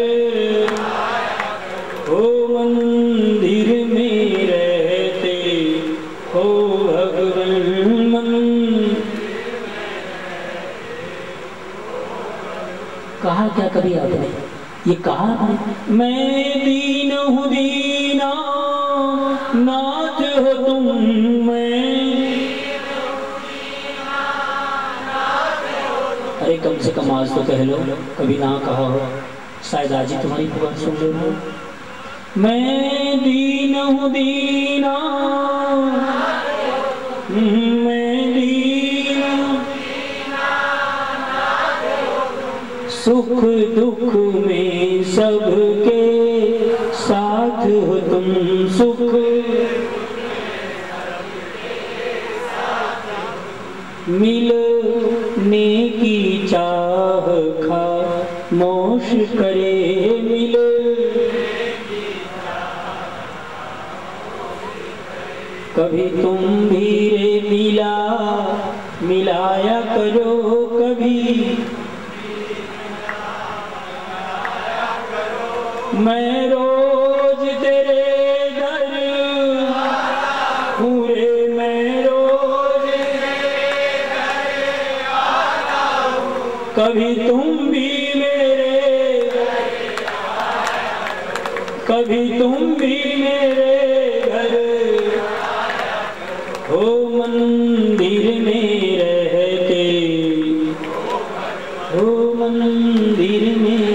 हो मंदिर में रहते हो भगवान कहा क्या कभी आपने ये कहा आपने मैं दीन हूँ दीना नाथ हो तुम अरे कम से कम आज तो कह लो कभी ना कहा हो शायद आज ही तुम्हारी पुकार सुन लो मैं दीन हूँ दीना मैं दीन सुख दुख में सबके साथ हो तुम सुख मिलने की चाह खामोश करे मिल कभी तुम भी रे मिलाया करो कभी मैं रोज तेरे दर पूरे मैं रोज कभी तुम भी मेरे कभी तुम भी मेरे घर हो मंदिर में रहते हो मंदिर में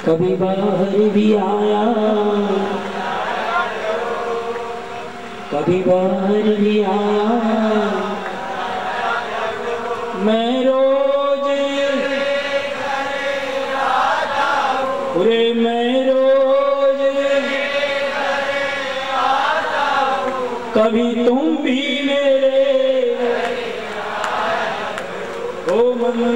कभी बाहर भी आया कभी बाहर भी आया मैं रोज पूरे मैं रोज कभी तुम भी मेरे हो मन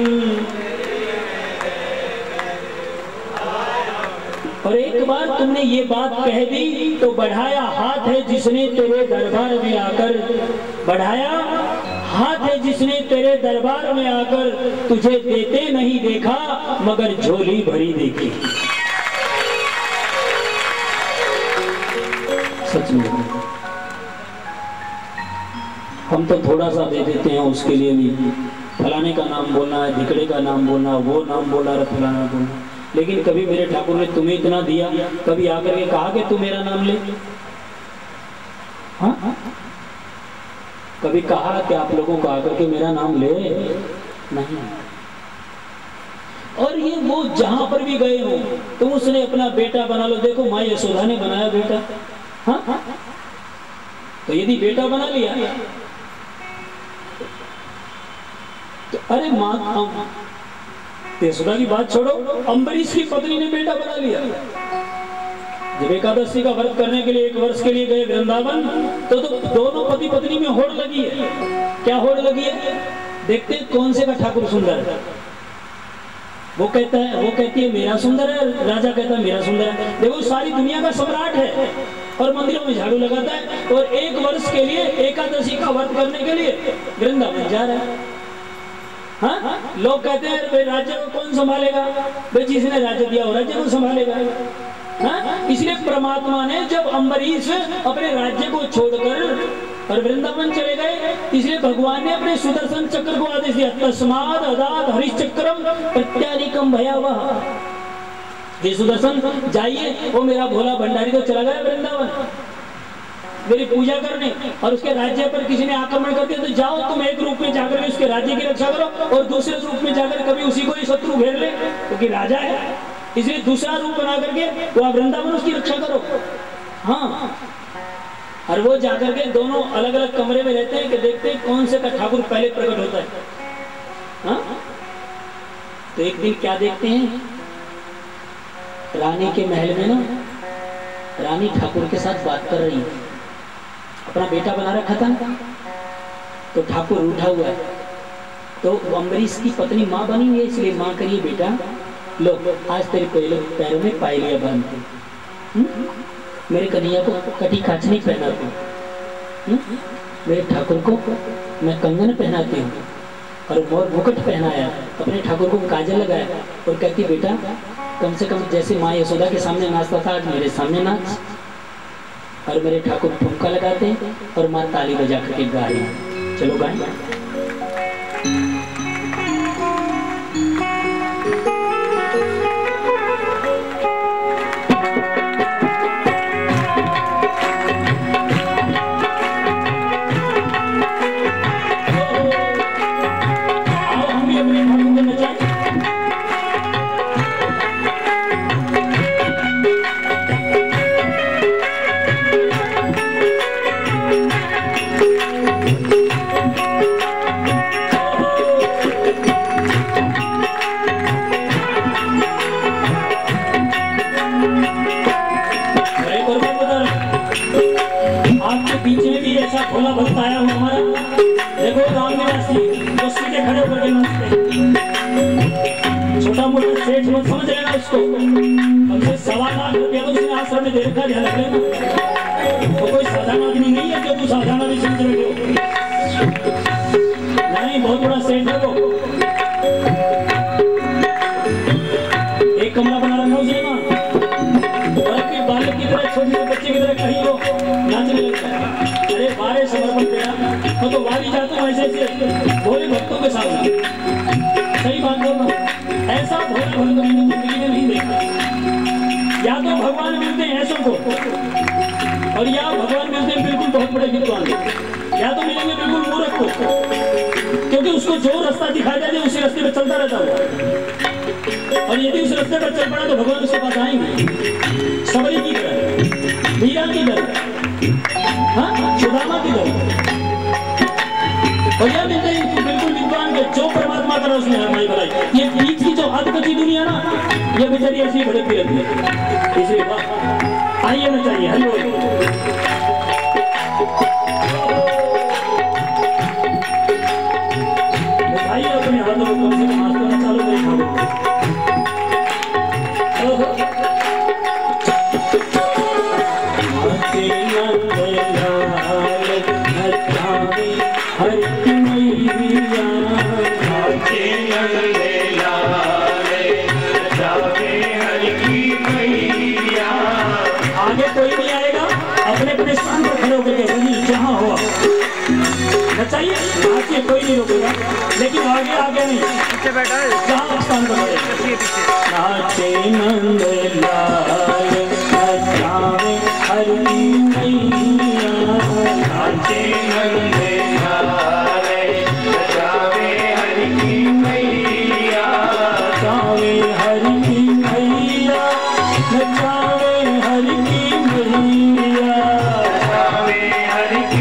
और एक बार तुमने ये बात कह दी तो बढ़ाया हाथ है जिसने तेरे दरबार में आकर बढ़ाया हाथ है जिसने तेरे दरबार में आकर तुझे देते नहीं देखा मगर झोली भरी देखी सच में हम तो थोड़ा सा दे देते हैं उसके लिए भी फलाने का नाम बोलना है धिकड़े का नाम बोलना वो नाम बोला रहा फलाना बोलना लेकिन कभी मेरे ठाकुर ने तुम्हें इतना दिया कभी आकर के कहा कि तू मेरा नाम ले हाँ कभी कहा कि आप लोगों को आकर के मेरा नाम ले नहीं और ये वो जहां पर भी गए हो तो उसने अपना बेटा बना लो देखो माँ यशोदा ने बनाया बेटा हाँ तो यदि बेटा बना लिया तो अरे माँ, यशोदा की बात छोड़ो, अम्बरीश की पत्नी ने बेटा बना लिया। जब एकादशी का व्रत करने के लिए 1 वर्ष के लिए गए वृंदावन, तो दोनों पति पत्नी में होड़ लगी है। क्या होड़ लगी है? देखते कौन से का ठाकुर सुंदर है। वो कहती है मेरा सुंदर है, राजा कहता है मेरा सुंदर है। देखो सारी दुनिया का सम्राट है और मंदिरों में झाड़ू लगाता है, और 1 वर्ष के लिए एकादशी का व्रत करने के लिए वृंदावन जा रहा है। हाँ, लोग कहते हैं भाई राज्य को कौन संभालेगा? भाई जिसने राज्य दिया वो राज्य को संभालेगा। हाँ? इसलिए परमात्मा ने जब अम्बरीश अपने राज्य को छोड़कर और वृंदावन चले गए, इसलिए भगवान ने अपने सुदर्शन चक्र को आदेश दिया, तस्माद अदात हरिश्चक्रम प्रत्यानिकम भयावह। ये सुदर्शन जाइए, वो मेरा भोला भंडारी तो चला गया वृंदावन मेरी पूजा करने, और उसके राज्य पर किसी ने आक्रमण कर दिया, तो जाओ तुम एक रूप में जाकर उसके राज्य की रक्षा करो, और दूसरे रूप में जाकर कभी उसी को ही शत्रु घेर ले, क्योंकि राजा है, इसलिए दूसरा रूप बना करके वो वृंदावन उसकी रक्षा करो। हाँ, और वो जाकर के दोनों अलग अलग कमरे में रहते हैं कि देखते हैं कौन से का ठाकुर पहले प्रकट होता है। हाँ? तो एक दिन क्या देखते हैं, रानी के महल में ना रानी ठाकुर के साथ बात कर रही है। अपना बेटा बना रखा था, तो ठाकुर उठा हुआ है, तो अम्बरीश की पत्नी माँ बनी हुई है, इसलिए माँ करिए बेटा लो आज तेरे पैरों में पायलिया बांधते, मेरे कन्हैया को कटी काचनी पहनाती, मेरे ठाकुर को मैं कंगन पहनाती हूँ और मोर मुकुट पहनाया, अपने ठाकुर को काजल लगाया, और कहती बेटा कम से कम जैसे माँ यशोदा के सामने नाचता था आज मेरे सामने नाच। और मेरे ठाकुर ठुमका लगाते हैं और माँ ताली बजा करके गा रही है। चलो गाएं। भोला भक्त आया हूँ हमारा, देखो राम निवासी जो सीधे खड़े होकर के नाचते, छोटा मोटा सेठ मत समझ लेना उसको, कम से 1.25 लाख रुपया तो उसने आश्रम में दे रखा, ध्यान रख लेना। तो कोई साधारण आदमी नहीं है जो तू साधारण आदमी समझ रहे हो, नहीं बहुत बड़ा सेठ है वो। एक कमरा बना रखा उसने माँ, और फिर बालक की तरह छोटे बच्चे की तरह कहीं वो नाचने लगता है। अरे बारे समर्पण तेरा तो वाली जाता हूँ ऐसे भोले भक्तों के साथ, सही बात बोल रहा हूँ। ऐसा भोले भक्त मैंने जिंदगी में नहीं देखा। या तो भगवान मिलते हैं ऐसों को, और या भगवान मिलते हैं बिल्कुल बहुत बड़े विद्वान, या तो मिलेंगे बिल्कुल मूर्ख को, क्योंकि उसको जो रास्ता दिखाया जाए उसी रास्ते पर चलता रहता है, और यदि उस रास्ते पर चल पड़ा तो भगवान उसके पास आएंगे, सबरी की तरह, मीरा की तरह, हाँ सुदामा की तरह। और यह मिलते हैं बिल्कुल विद्वान के, जो परमात्मा करा उसमें हमारी भलाई। ये बीच की जो अधकची दुनिया ना, ये बेचारी ऐसी भड़कती रहती है, इसलिए आइए ना चाहिए। हेलो भाई अपने हाथों को कम से कम हाथ करना चालू करें। आगे कोई नहीं आएगा, अपने अपने स्थान पर खड़े होकर के जहाँ हो बचाइए, आगे कोई नहीं रोकेगा, लेकिन आगे आगे नहीं, पीछे बैठा है जहाँ स्थान पर खड़े। नाचे नंद लाल नचावे हरि मैया, नाचे नंद लाल नचावे हरि मैया, नचावे हरि मैया, नचावे हरि मैया, नचावे हरि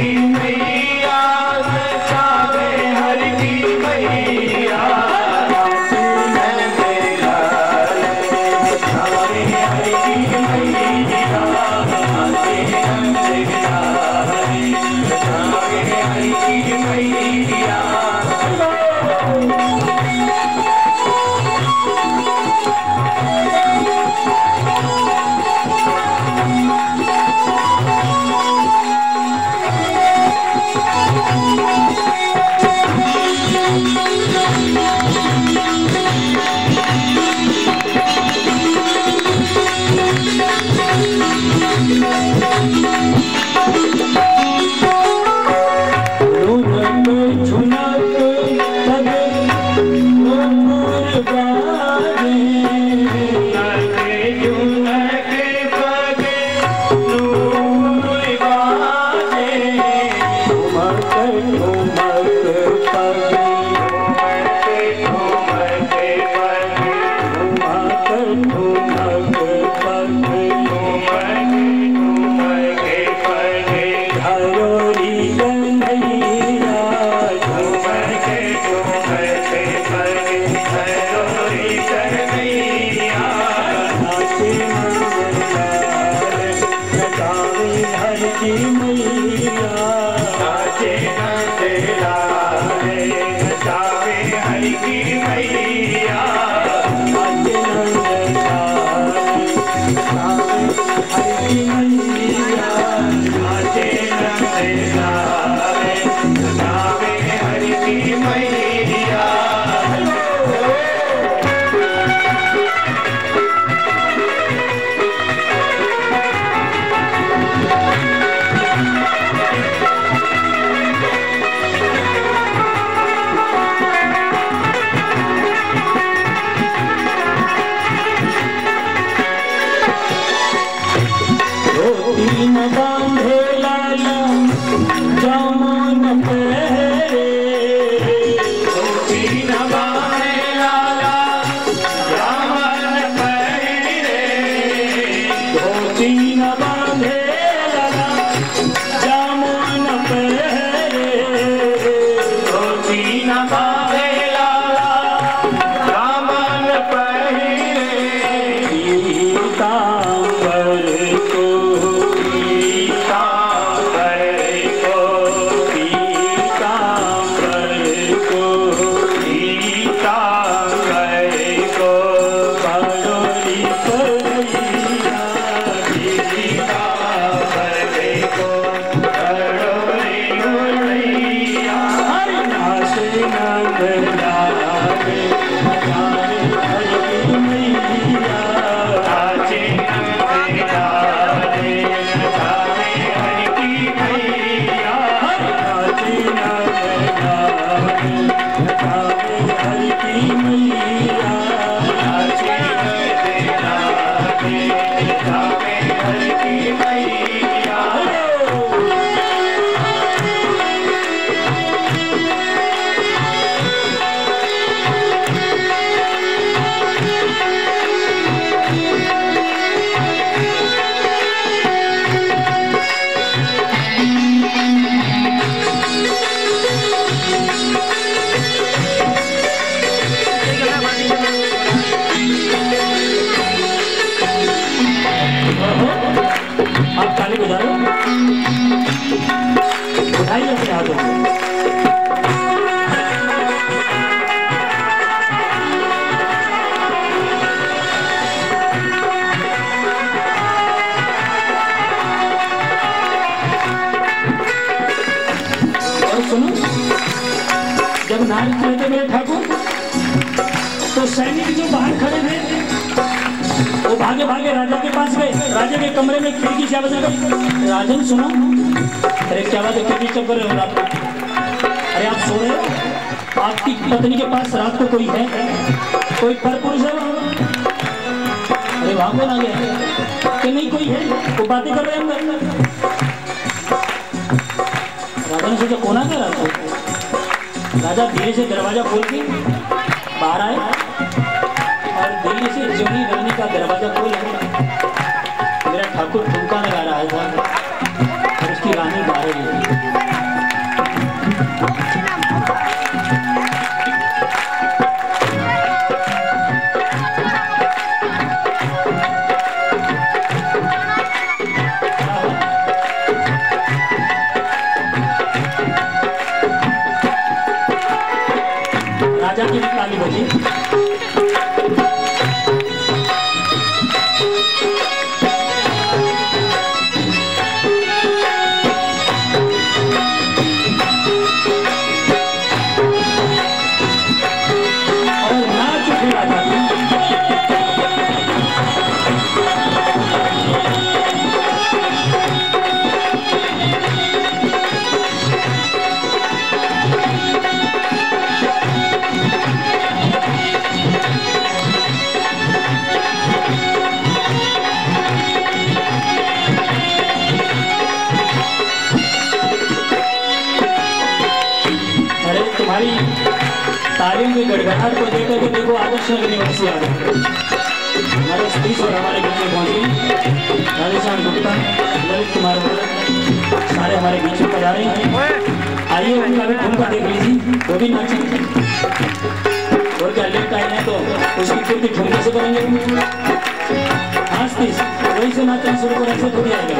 जब नारी चलते मेरे ठाकुर तो सैनिक जो बाहर खड़े थे वो भागे भागे राजा के पास गए। राजा के कमरे में खिड़की से आवाज आ गई, राजन सुनो। अरे क्या बात है, खिड़की चुप कर रहे हो रात को? अरे आप सो रहे हो? आपकी पत्नी के पास रात को कोई है, कोई परपुरुष है? अरे वहां कौन आ गया कि नहीं कोई है? वो बातें कर रहे हैं अंदर। राजा ने सोचा कौन आ गया रात को। राजा धीरे से दरवाजा खोल के बाहर आए और धीरे से जंगली रानी का दरवाजा खोल मेरा ठाकुर ठुमका लगा रहा था और उसकी रानी बाहर गई। राजा की ताली बजी। तालियों की गड़गड़ाहट को देखकर के देखो आदर्श नगर निवासी आ गए हमारे स्पीच और हमारे बीच में पहुंचे राधेश्याम गुप्ता, ललित कुमार सारे हमारे बीच में पधारे हैं। आइए उनका भी ठुमका देख लीजिए, वो भी नाचेंगे और क्या लेट आए हैं तो उसकी पूर्ति ठुमके से करेंगे। आज वही से नाचना शुरू कर ऐसे थोड़ी आएगा।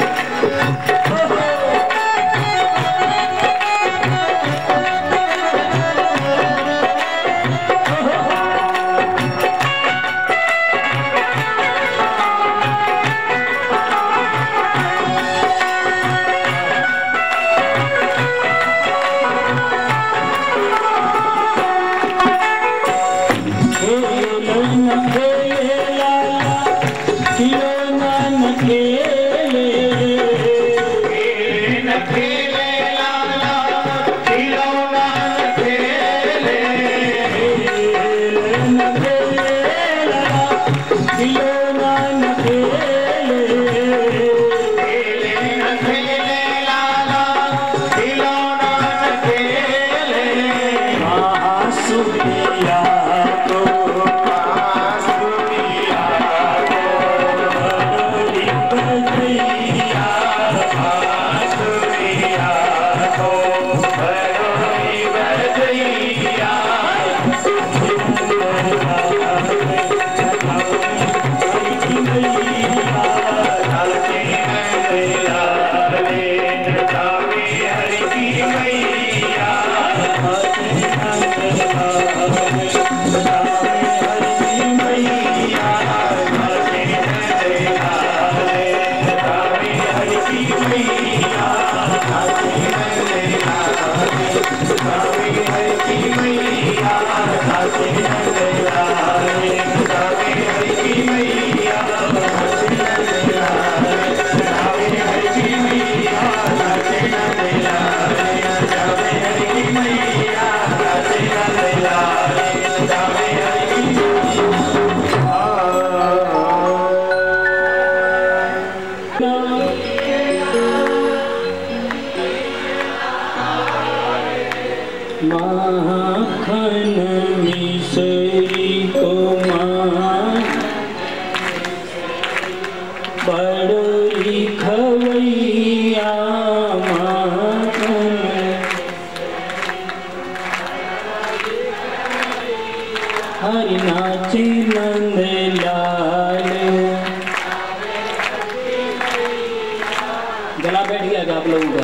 गला बैठ गया क्या आप लोगों का?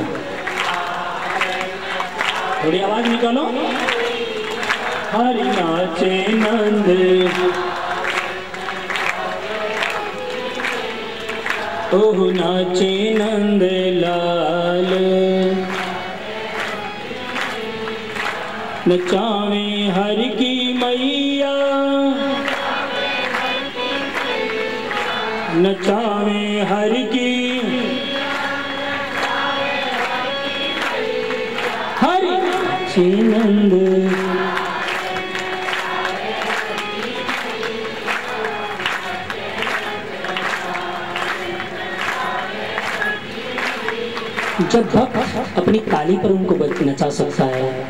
थोड़ी आवाज निकालो। हरि नाचे नंद ओह नाचे नंद लाल, नचावे हरि की मैया, नचावे हरि की हरि नाचे नंद। जब भक्त अपनी ताली पर उनको नचा सकता है,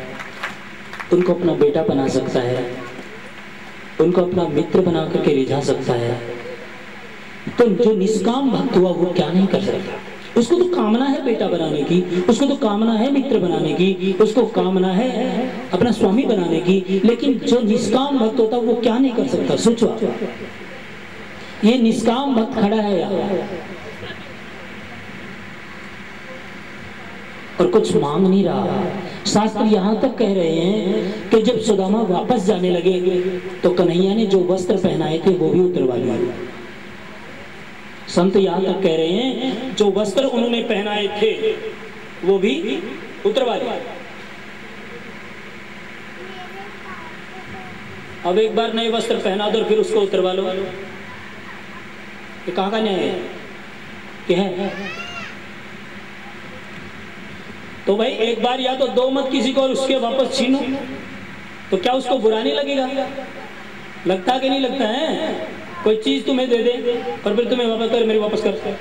उनको अपना बेटा बना सकता है, उनको अपना मित्र बना करके रिझा सकता है, तो जो निष्काम भक्त हुआ वो क्या नहीं कर सकता? उसको तो कामना है बेटा बनाने की, उसको तो कामना है मित्र बनाने की, उसको कामना है अपना स्वामी बनाने की, लेकिन जो निष्काम भक्त होता वो क्या नहीं कर सकता? सोचो, ये निष्काम भक्त खड़ा है यहाँ और कुछ मांग नहीं रहा। शास्त्र यहाँ तक कह रहे हैं कि जब सुदामा वापस जाने लगे तो कन्हैया ने जो वस्त्र पहनाए थे वो भी उतरवा दिए। संत यहाँ तक कह रहे हैं जो वस्त्र उन्होंने पहनाए थे वो भी उतरवा दिए। अब एक बार नए वस्त्र पहना दो और फिर उसको उतरवा लो, ये कहाँ का न्याय है? क्या है? तो भाई एक बार या तो दो मत किसी को और उसके वापस छीनो, तो क्या उसको बुरा नहीं लगेगा? लगता कि नहीं लगता है? कोई चीज तुम्हें दे दे और फिर तुम्हें वापस कर, मेरी वापस कर,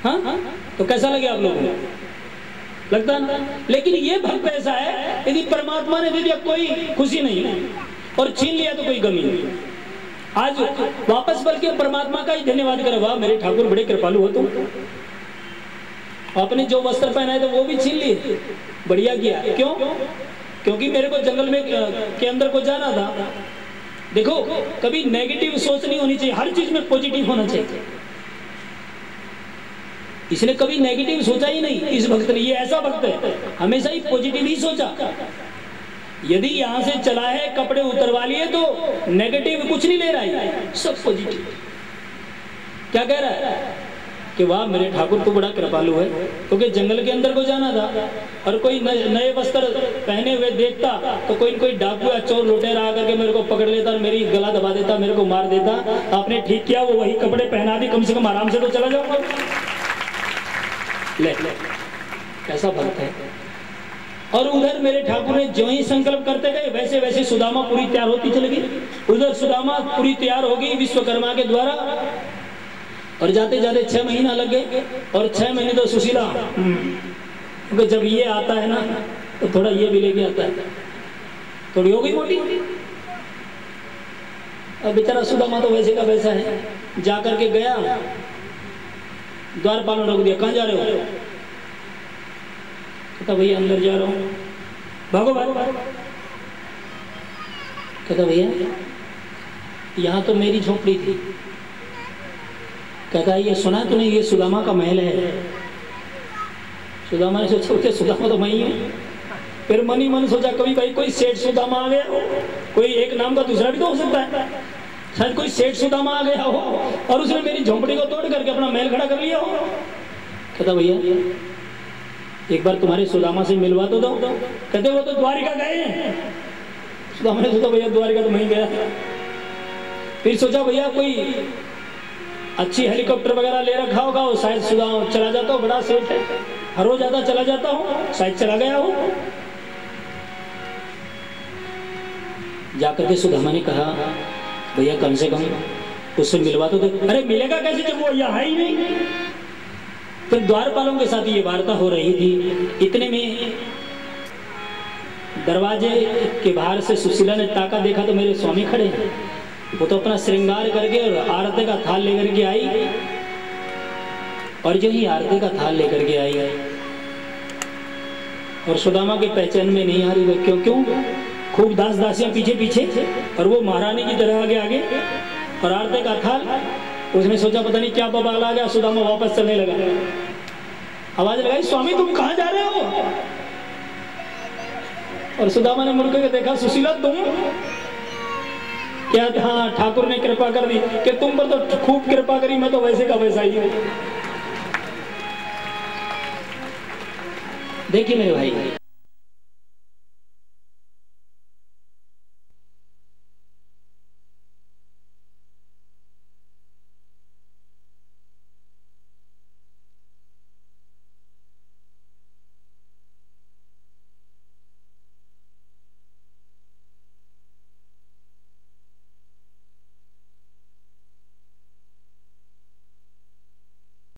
हाँ? तो कैसा लगे आप लोगों को? लगता ना। लेकिन ये भक्त ऐसा है, यदि परमात्मा ने दे दिया कोई खुशी नहीं, और छीन लिया तो कोई गमी नहीं। आज वापस बल्कि परमात्मा का ही धन्यवाद करे, वाह मेरे ठाकुर बड़े कृपालु हो तुम। आपने जो वस्त्र पहनाए थे वो भी छीन लिए, बढ़िया किया। क्यों? क्योंकि मेरे को जंगल में के अंदर को जाना था। देखो, कभी नेगेटिव सोच नहीं होनी चाहिए, हर चीज में पॉजिटिव होना चाहिए। इसने कभी नेगेटिव सोचा ही नहीं इस भक्त ने। ये ऐसा भक्त है, हमेशा ही पॉजिटिव ही सोचा। यदि यहां से चला है, कपड़े उतरवा लिए, तो नेगेटिव कुछ नहीं ले रहा है, सब पॉजिटिव। क्या कह रहा है कि वाह मेरे ठाकुर तो बड़ा कृपालु है। क्योंकि जंगल के अंदर को जाना था और कोई नए वस्त्र पहने हुए देखता तो कोई डाकू या चोर लुटेरा आकर के मेरे को पकड़ लेता और मेरी गला दबा देता, मेरे को मार देता। आपने ठीक किया, वो वही कपड़े पहना दी, कम से कम आराम से तो चला जाऊंगा। ले कैसा भक्त है। और उधर मेरे ठाकुर ने जो ही संकल्प करते गए, वैसे वैसे सुदामा पूरी तैयार होती चली गई। उधर सुदामा पूरी तैयार हो गई विश्वकर्मा के द्वारा, और जाते जाते 6 महीना लग गए। और 6 महीने तो सुशीला, क्योंकि जब ये आता है ना तो थोड़ा ये भी लेके आता है, थोड़ी हो गई मोटी। अब बेचारा सुदामा तो वैसे का वैसा है, जा करके गया, द्वारपाल ने रोक दिया, कहाँ जा रहे हो? कहता भैया अंदर जा रहा हूँ। भागो भागो। कहता भैया यहाँ तो मेरी झोपड़ी थी। कहता ये सुना तूने, ये सुदामा का महल है। सुदामा ने सोचा सुदामा तो मैं ही हूँ। फिर मन ही मन सोचा कभी भाई कोई सेठ सुदामा आ गया हो, कोई एक नाम का दूसरा भी तो हो सकता है, शायद कोई सेठ सुदामा आ गया हो और उसने मेरी झोंपड़ी को तोड़ करके अपना महल खड़ा कर लिया हो। कहता भैया एक बार तुम्हारे सुदामा से मिलवा तो दो। कहते वो तो द्वारिका गए हैं। सुदामा ने सोचा भैया द्वारिका तो मैं गया। फिर सोचा भैया कोई अच्छी हेलीकॉप्टर वगैरह ले रखा होगा, वो शायद सुदामा चला जाता हो, बड़ा सेठ है, हर रोज ज्यादा चला जाता हूँ, शायद चला गया हो। जाकर के सुदामा ने कहा भैया कम से कम उससे मिलवा तो दो। अरे मिलेगा कैसे जब वो यहाँ ही नहीं। फिर द्वारपालों के साथ ये वार्ता हो रही थी। इतने में दरवाजे के बाहर से सुशीला ने ताका, देखा तो मेरे स्वामी खड़े हैं। वो तो अपना श्रृंगार करके और आरती का थाल लेकर के आई, और जो ही आरती का थाल लेकर के आई और सुदामा के पहचान में नहीं आ रही। क्यों क्यों? खूब दास दासियां पीछे पीछे और वो महारानी की तरह आगे आगे, और आरती का थाल। उसने सोचा पता नहीं क्या बवाल आ गया, सुदामा वापस चलने लगा। आवाज लगाई स्वामी तुम कहाँ जा रहे हो? और सुदामा ने मुड़ के देखा, सुशीला तुम क्या? हाँ ठाकुर ने कृपा कर दी कि तुम पर तो खूब कृपा करी, मैं तो वैसे का वैसा ही हूँ। देखिए मेरे भाई,